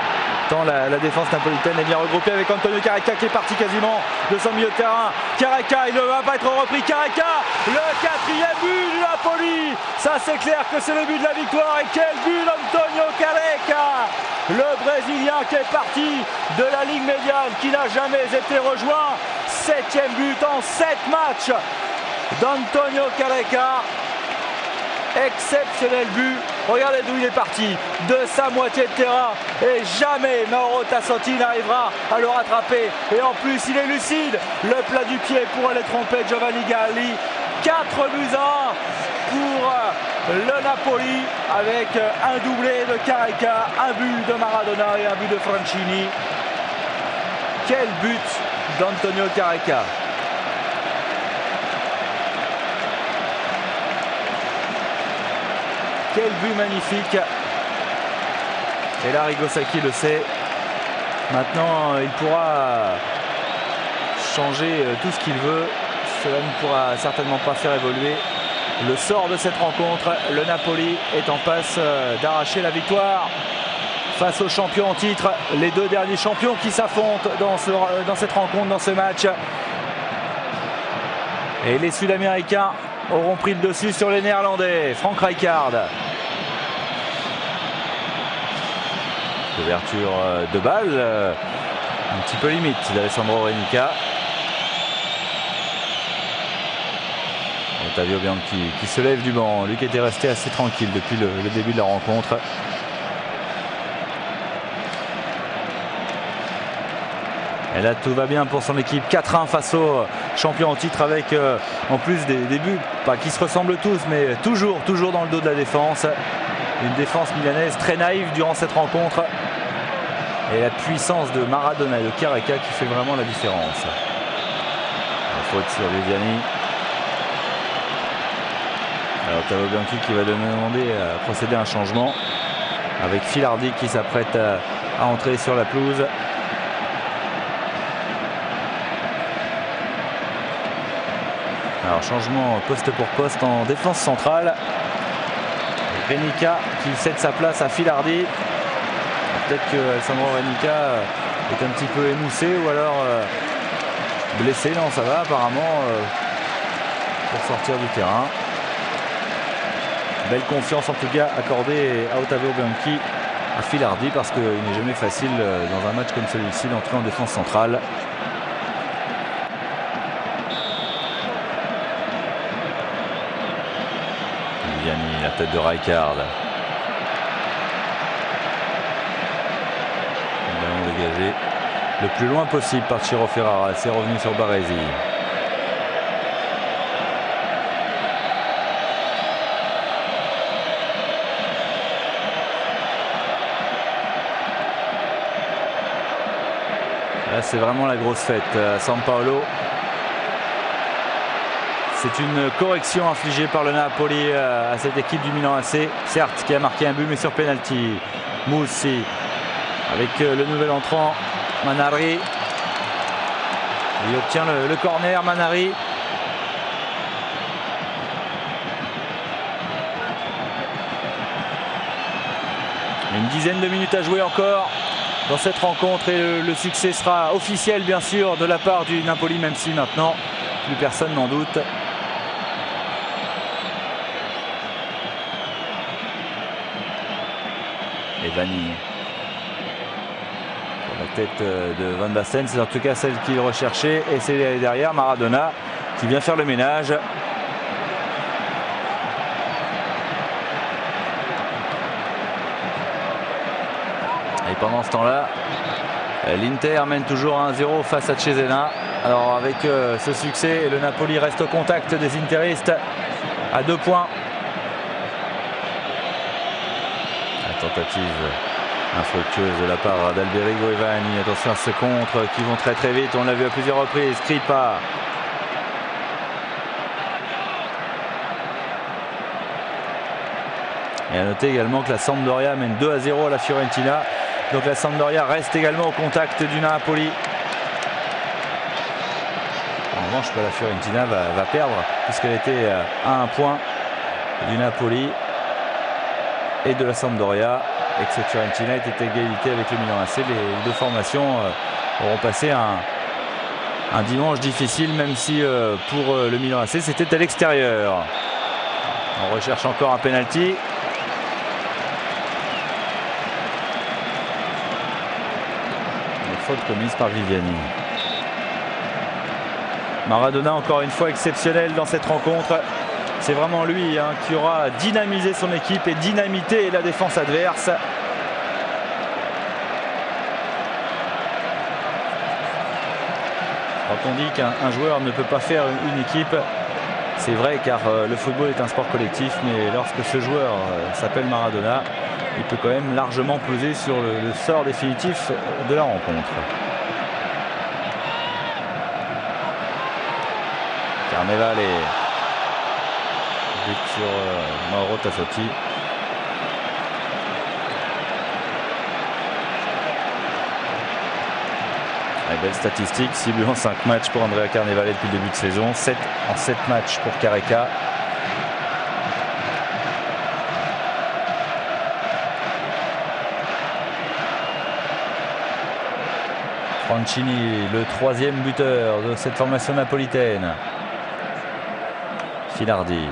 Tant la défense napolitaine est bien regroupée avec Antonio Careca qui est parti quasiment de son milieu de terrain. Careca, il ne va pas être repris. Careca, le 4e but du Napoli. Ça c'est clair que c'est le but de la victoire. Et quel but d'Antonio Careca, le Brésilien qui est parti de la Ligue médiane, qui n'a jamais été rejoint. 7e but en 7 matchs d'Antonio Careca. Exceptionnel but. Regardez d'où il est parti, de sa moitié de terrain, et jamais Mauro Tassotti n'arrivera à le rattraper. Et en plus il est lucide, le plat du pied pour aller tromper Giovanni Galli. 4 buts à 1 pour le Napoli, avec un doublé de Careca, un but de Maradona et un but de Franchini. Quel but d'Antonio Careca. Quel but magnifique. Et là, Arrigo Sacchi le sait. Maintenant, il pourra changer tout ce qu'il veut. Cela ne pourra certainement pas faire évoluer le sort de cette rencontre. Le Napoli est en passe d'arracher la victoire face aux champions en titre. Les deux derniers champions qui s'affrontent dans cette rencontre, dans ce match. Et les Sud-Américains auront pris le dessus sur les Néerlandais. Frank Rijkaard. Ouverture de balle, un petit peu limite d'Alessandro Renica. Ottavio Bianchi qui se lève du banc, lui qui était resté assez tranquille depuis le début de la rencontre. Et là tout va bien pour son équipe, 4-1 face aux champions en titre avec en plus des buts, pas qui se ressemblent tous mais toujours dans le dos de la défense. Une défense milanaise très naïve durant cette rencontre. Et la puissance de Maradona et de Careca qui fait vraiment la différence. La faute sur Viviani. Alors Ottavio Bianchi qui va demander à procéder à un changement avec Filardi qui s'apprête à entrer sur la pelouse. Alors changement poste pour poste en défense centrale. Renica qui cède sa place à Filardi. Peut-être que Alessandro Renica est un petit peu émoussé ou alors blessé. Non, ça va apparemment pour sortir du terrain. Belle confiance en tout cas accordée à Ottavio Bianchi, à Filardi, parce qu'il n'est jamais facile dans un match comme celui-ci d'entrer en défense centrale. Viviani, la tête de Rijkaard. Dégagé le plus loin possible par Ciro Ferrara. C'est revenu sur Baresi. Là c'est vraiment la grosse fête à San Paolo. C'est une correction infligée par le Napoli à cette équipe du Milan AC, certes qui a marqué un but mais sur penalty. Mussi avec le nouvel entrant Manari. Il obtient le corner. Manari. Une dizaine de minutes à jouer encore dans cette rencontre et le succès sera officiel bien sûr de la part du Napoli, même si maintenant plus personne n'en doute. Et Vanni. La tête de Van Basten, c'est en tout cas celle qu'il recherchait, et c'est derrière Maradona qui vient faire le ménage. Et pendant ce temps-là, l'Inter mène toujours 1-0 face à Cesena. Alors avec ce succès, le Napoli reste au contact des Interistes à 2 points. La tentative infructueuse de la part d'Alberigo et Vanni. Attention à ce contre qui vont très très vite. On l'a vu à plusieurs reprises. Skripar. Et à noter également que la Sampdoria mène 2-0 à la Fiorentina. Donc la Sampdoria reste également au contact du Napoli. En revanche, la Fiorentina va perdre puisqu'elle était à 1 point du Napoli et de la Sampdoria. Et que cette Fiorentina était égalité avec le Milan AC. Les deux formations auront passé un dimanche difficile, même si pour le Milan AC c'était à l'extérieur. On recherche encore un penalty. Une faute commise par Viviani. Maradona encore une fois exceptionnel dans cette rencontre. C'est vraiment lui qui aura dynamisé son équipe et dynamité la défense adverse. Quand on dit qu'un joueur ne peut pas faire une équipe, c'est vrai car le football est un sport collectif, mais lorsque ce joueur s'appelle Maradona, il peut quand même largement peser sur le sort définitif de la rencontre. Carnevale sur Mauro Tassotti. Belle statistique, 6 buts en 5 matchs pour Andrea Carnevale depuis le début de saison, 7 en 7 matchs pour Careca. Franchini, le 3e buteur de cette formation napolitaine. Filardi.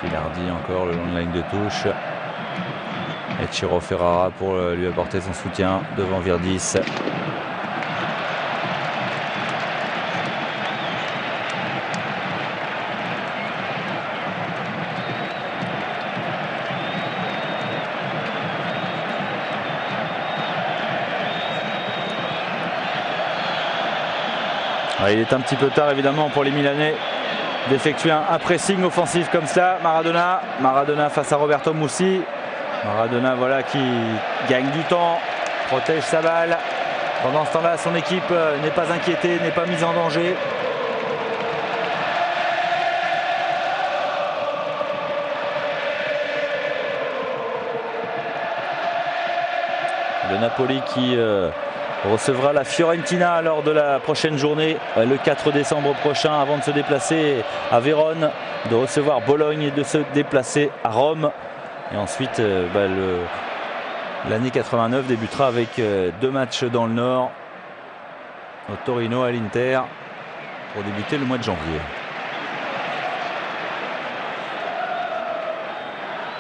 Filardi encore le long de la ligne de touche. Et Ciro Ferrara pour lui apporter son soutien devant Virdis. Il est un petit peu tard évidemment pour les Milanais d'effectuer un pressing offensif comme ça. Maradona face à Roberto Musi. Maradona voilà qui gagne du temps, protège sa balle. Pendant ce temps-là, son équipe n'est pas inquiétée, n'est pas mise en danger. Le Napoli qui recevra la Fiorentina lors de la prochaine journée, le 4 décembre prochain, avant de se déplacer à Vérone, de recevoir Bologne et de se déplacer à Rome. Et ensuite, l'année 89 débutera avec 2 matchs dans le Nord, au Torino, à l'Inter, pour débuter le mois de janvier.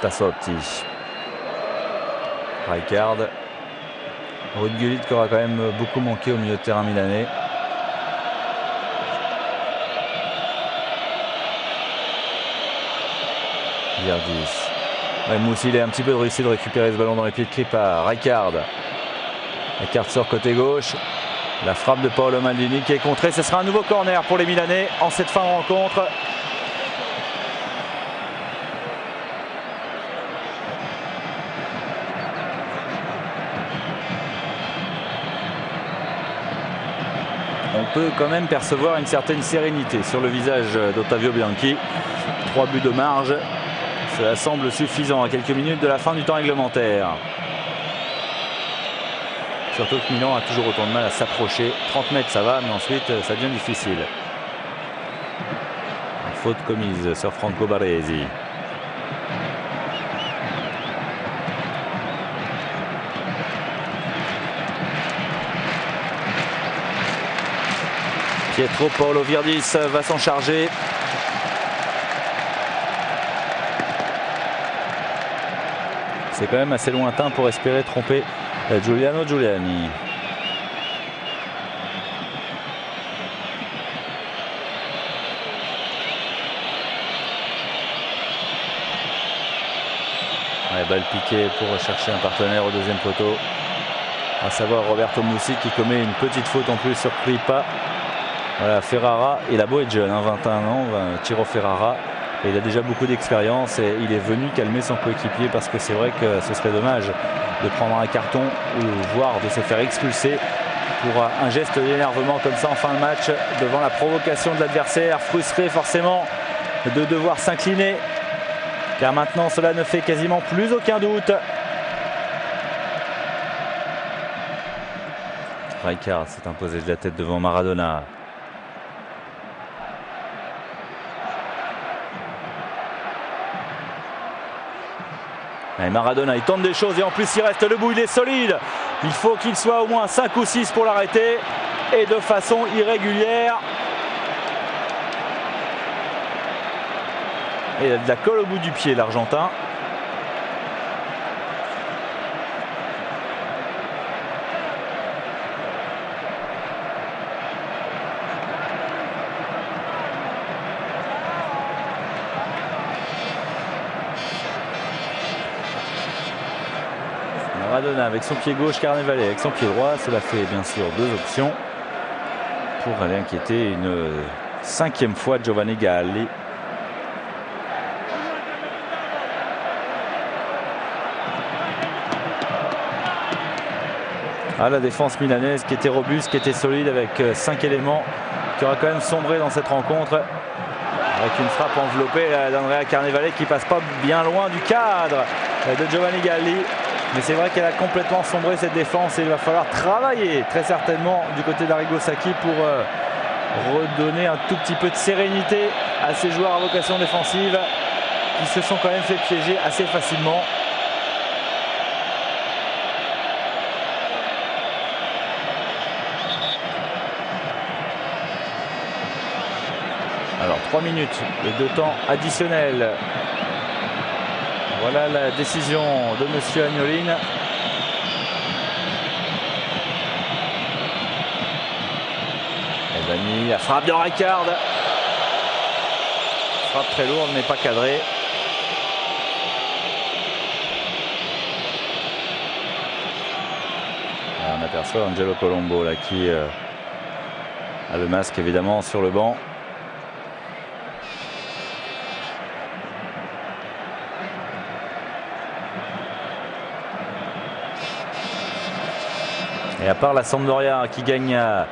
Tassotti. Rijkaard. Ruud Gullit qui aura quand même beaucoup manqué au milieu de terrain milanais. Virdis. Moussi, il a un petit peu réussi de récupérer ce ballon dans les pieds de clip à Rijkaard. Rijkaard sort côté gauche. La frappe de Paolo Maldini qui est contrée. Ce sera un nouveau corner pour les Milanais en cette fin de rencontre. On peut quand même percevoir une certaine sérénité sur le visage d'Ottavio Bianchi. 3 buts de marge. Cela semble suffisant à quelques minutes de la fin du temps réglementaire. Surtout que Milan a toujours autant de mal à s'approcher. 30 mètres ça va, mais ensuite ça devient difficile. Faute commise sur Franco Baresi. Pietro Paolo Virdis va s'en charger. C'est quand même assez lointain pour espérer tromper Giuliano Giuliani. Balle piquée pour rechercher un partenaire au deuxième poteau. À savoir Roberto Musi qui commet une petite faute en plus sur Kripa. Voilà, Ferrara, il a beau être jeune, 21 ans, Ciro Ferrara. Et il a déjà beaucoup d'expérience et il est venu calmer son coéquipier parce que c'est vrai que ce serait dommage de prendre un carton ou voire de se faire expulser pour un geste d'énervement comme ça en fin de match devant la provocation de l'adversaire, frustré forcément de devoir s'incliner car maintenant cela ne fait quasiment plus aucun doute. Rijkaard s'est imposé de la tête devant Maradona. Et Maradona il tente des choses et en plus il reste debout, il est solide. Il faut qu'il soit au moins 5 ou 6 pour l'arrêter et de façon irrégulière. Et il a de la colle au bout du pied l'Argentin. Maradona avec son pied gauche, Carnevale avec son pied droit. Cela fait bien sûr 2 options pour aller inquiéter une 5e fois Giovanni Galli. La défense milanaise qui était robuste, qui était solide avec 5 éléments, qui aura quand même sombré dans cette rencontre avec une frappe enveloppée d'Andrea Carnevale qui passe pas bien loin du cadre de Giovanni Galli. Mais c'est vrai qu'elle a complètement sombré cette défense et il va falloir travailler très certainement du côté d'Arrigo Sacchi pour redonner un tout petit peu de sérénité à ces joueurs à vocation défensive qui se sont quand même fait piéger assez facilement. Alors 3 minutes de temps additionnel. Voilà la décision de monsieur Agnoline. Evani, la frappe de Rijkaard. Frappe très lourde mais pas cadrée. On aperçoit Angelo Colombo là, qui a le masque évidemment sur le banc. Et à part la Sampdoria qui gagne à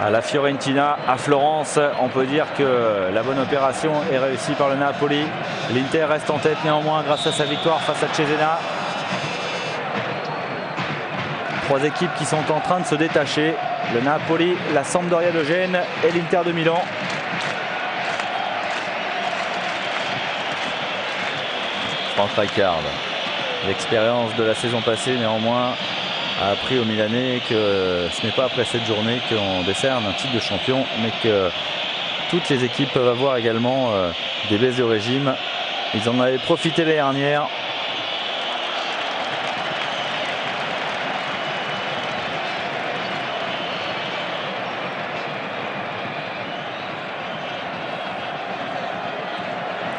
la Fiorentina, à Florence, on peut dire que la bonne opération est réussie par le Napoli. L'Inter reste en tête néanmoins grâce à sa victoire face à Cesena. 3 équipes qui sont en train de se détacher. Le Napoli, la Sampdoria de Gênes et l'Inter de Milan. Franck Rijkaard, l'expérience de la saison passée néanmoins, a appris aux Milanais que ce n'est pas après cette journée qu'on décerne un titre de champion, mais que toutes les équipes peuvent avoir également des baisses de régime. Ils en avaient profité l'année dernière.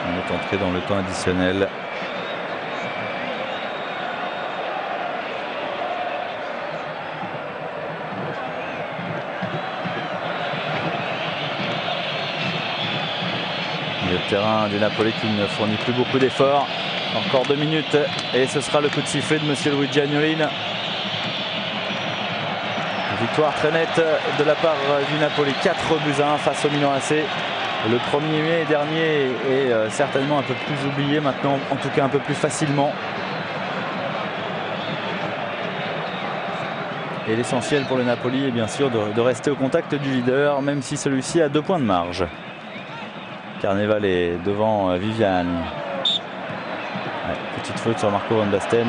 On est entré dans le temps additionnel. Le terrain du Napoli qui ne fournit plus beaucoup d'efforts. Encore 2 minutes et ce sera le coup de sifflet de monsieur Luigi Agnoline. Victoire très nette de la part du Napoli, 4-1 face au Milan AC. Le 1er mai dernier est certainement un peu plus oublié maintenant, en tout cas un peu plus facilement. Et l'essentiel pour le Napoli est bien sûr de rester au contact du leader, même si celui-ci a 2 points de marge. Carneval est devant Viviani. Ouais, petite faute sur Marco Van Basten.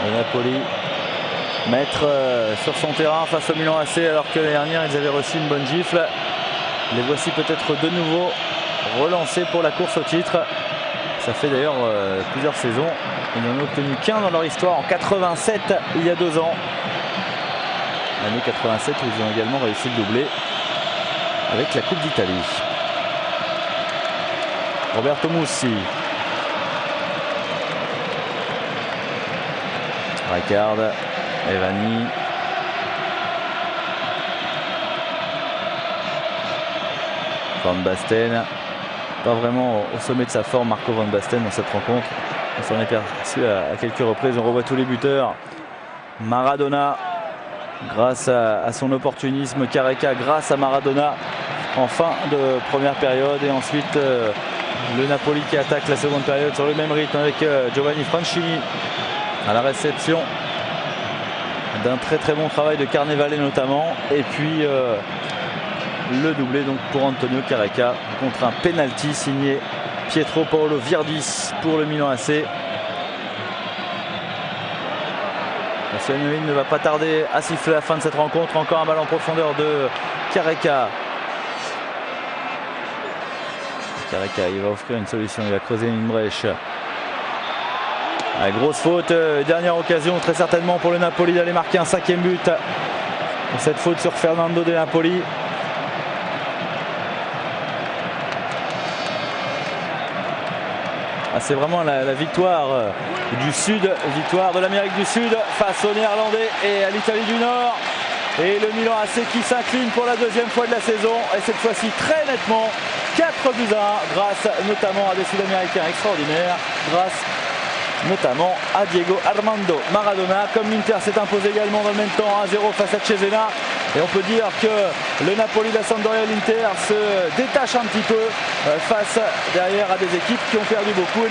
Le Napoli maître sur son terrain face au Milan AC alors que l'année dernière ils avaient reçu une bonne gifle. Les voici peut-être de nouveau relancés pour la course au titre. Ça fait d'ailleurs plusieurs saisons. Ils n'en ont obtenu qu'un dans leur histoire en 87, il y a 2 ans. L'année 87 où ils ont également réussi le doublé avec la Coupe d'Italie. Roberto Mussi. Rijkaard, Evani. Van Basten. Pas vraiment au sommet de sa forme Marco Van Basten dans cette rencontre. On s'en est perçu à quelques reprises. On revoit tous les buteurs. Maradona grâce à son opportunisme. Careca grâce à Maradona en fin de première période. Et ensuite le Napoli qui attaque la seconde période sur le même rythme avec Giovanni Francini à la réception d'un très très bon travail de Carnevale notamment. Et puis le doublé donc pour Antonio Careca contre un penalty signé Pietro Paolo Virdis pour le Milan AC. Agnoline ne va pas tarder à siffler la fin de cette rencontre. Encore un ballon en profondeur de Careca. Careca, il va offrir une solution, il va creuser une brèche. Grosse faute, dernière occasion très certainement pour le Napoli d'aller marquer un 5e but. Cette faute sur Fernando De Napoli. C'est vraiment la victoire du Sud, victoire de l'Amérique du Sud face aux Néerlandais et à l'Italie du Nord. Et le Milan AC qui s'incline pour la 2e fois de la saison et cette fois-ci très nettement 4-1 grâce notamment à des Sud-Américains extraordinaires, grâce notamment à Diego Armando Maradona. Comme l'Inter s'est imposé également dans le même temps 1-0 face à Cesena. Et on peut dire que le Napoli, la Sampdoria et l'Inter se détachent un petit peu face derrière à des équipes qui ont perdu beaucoup. Et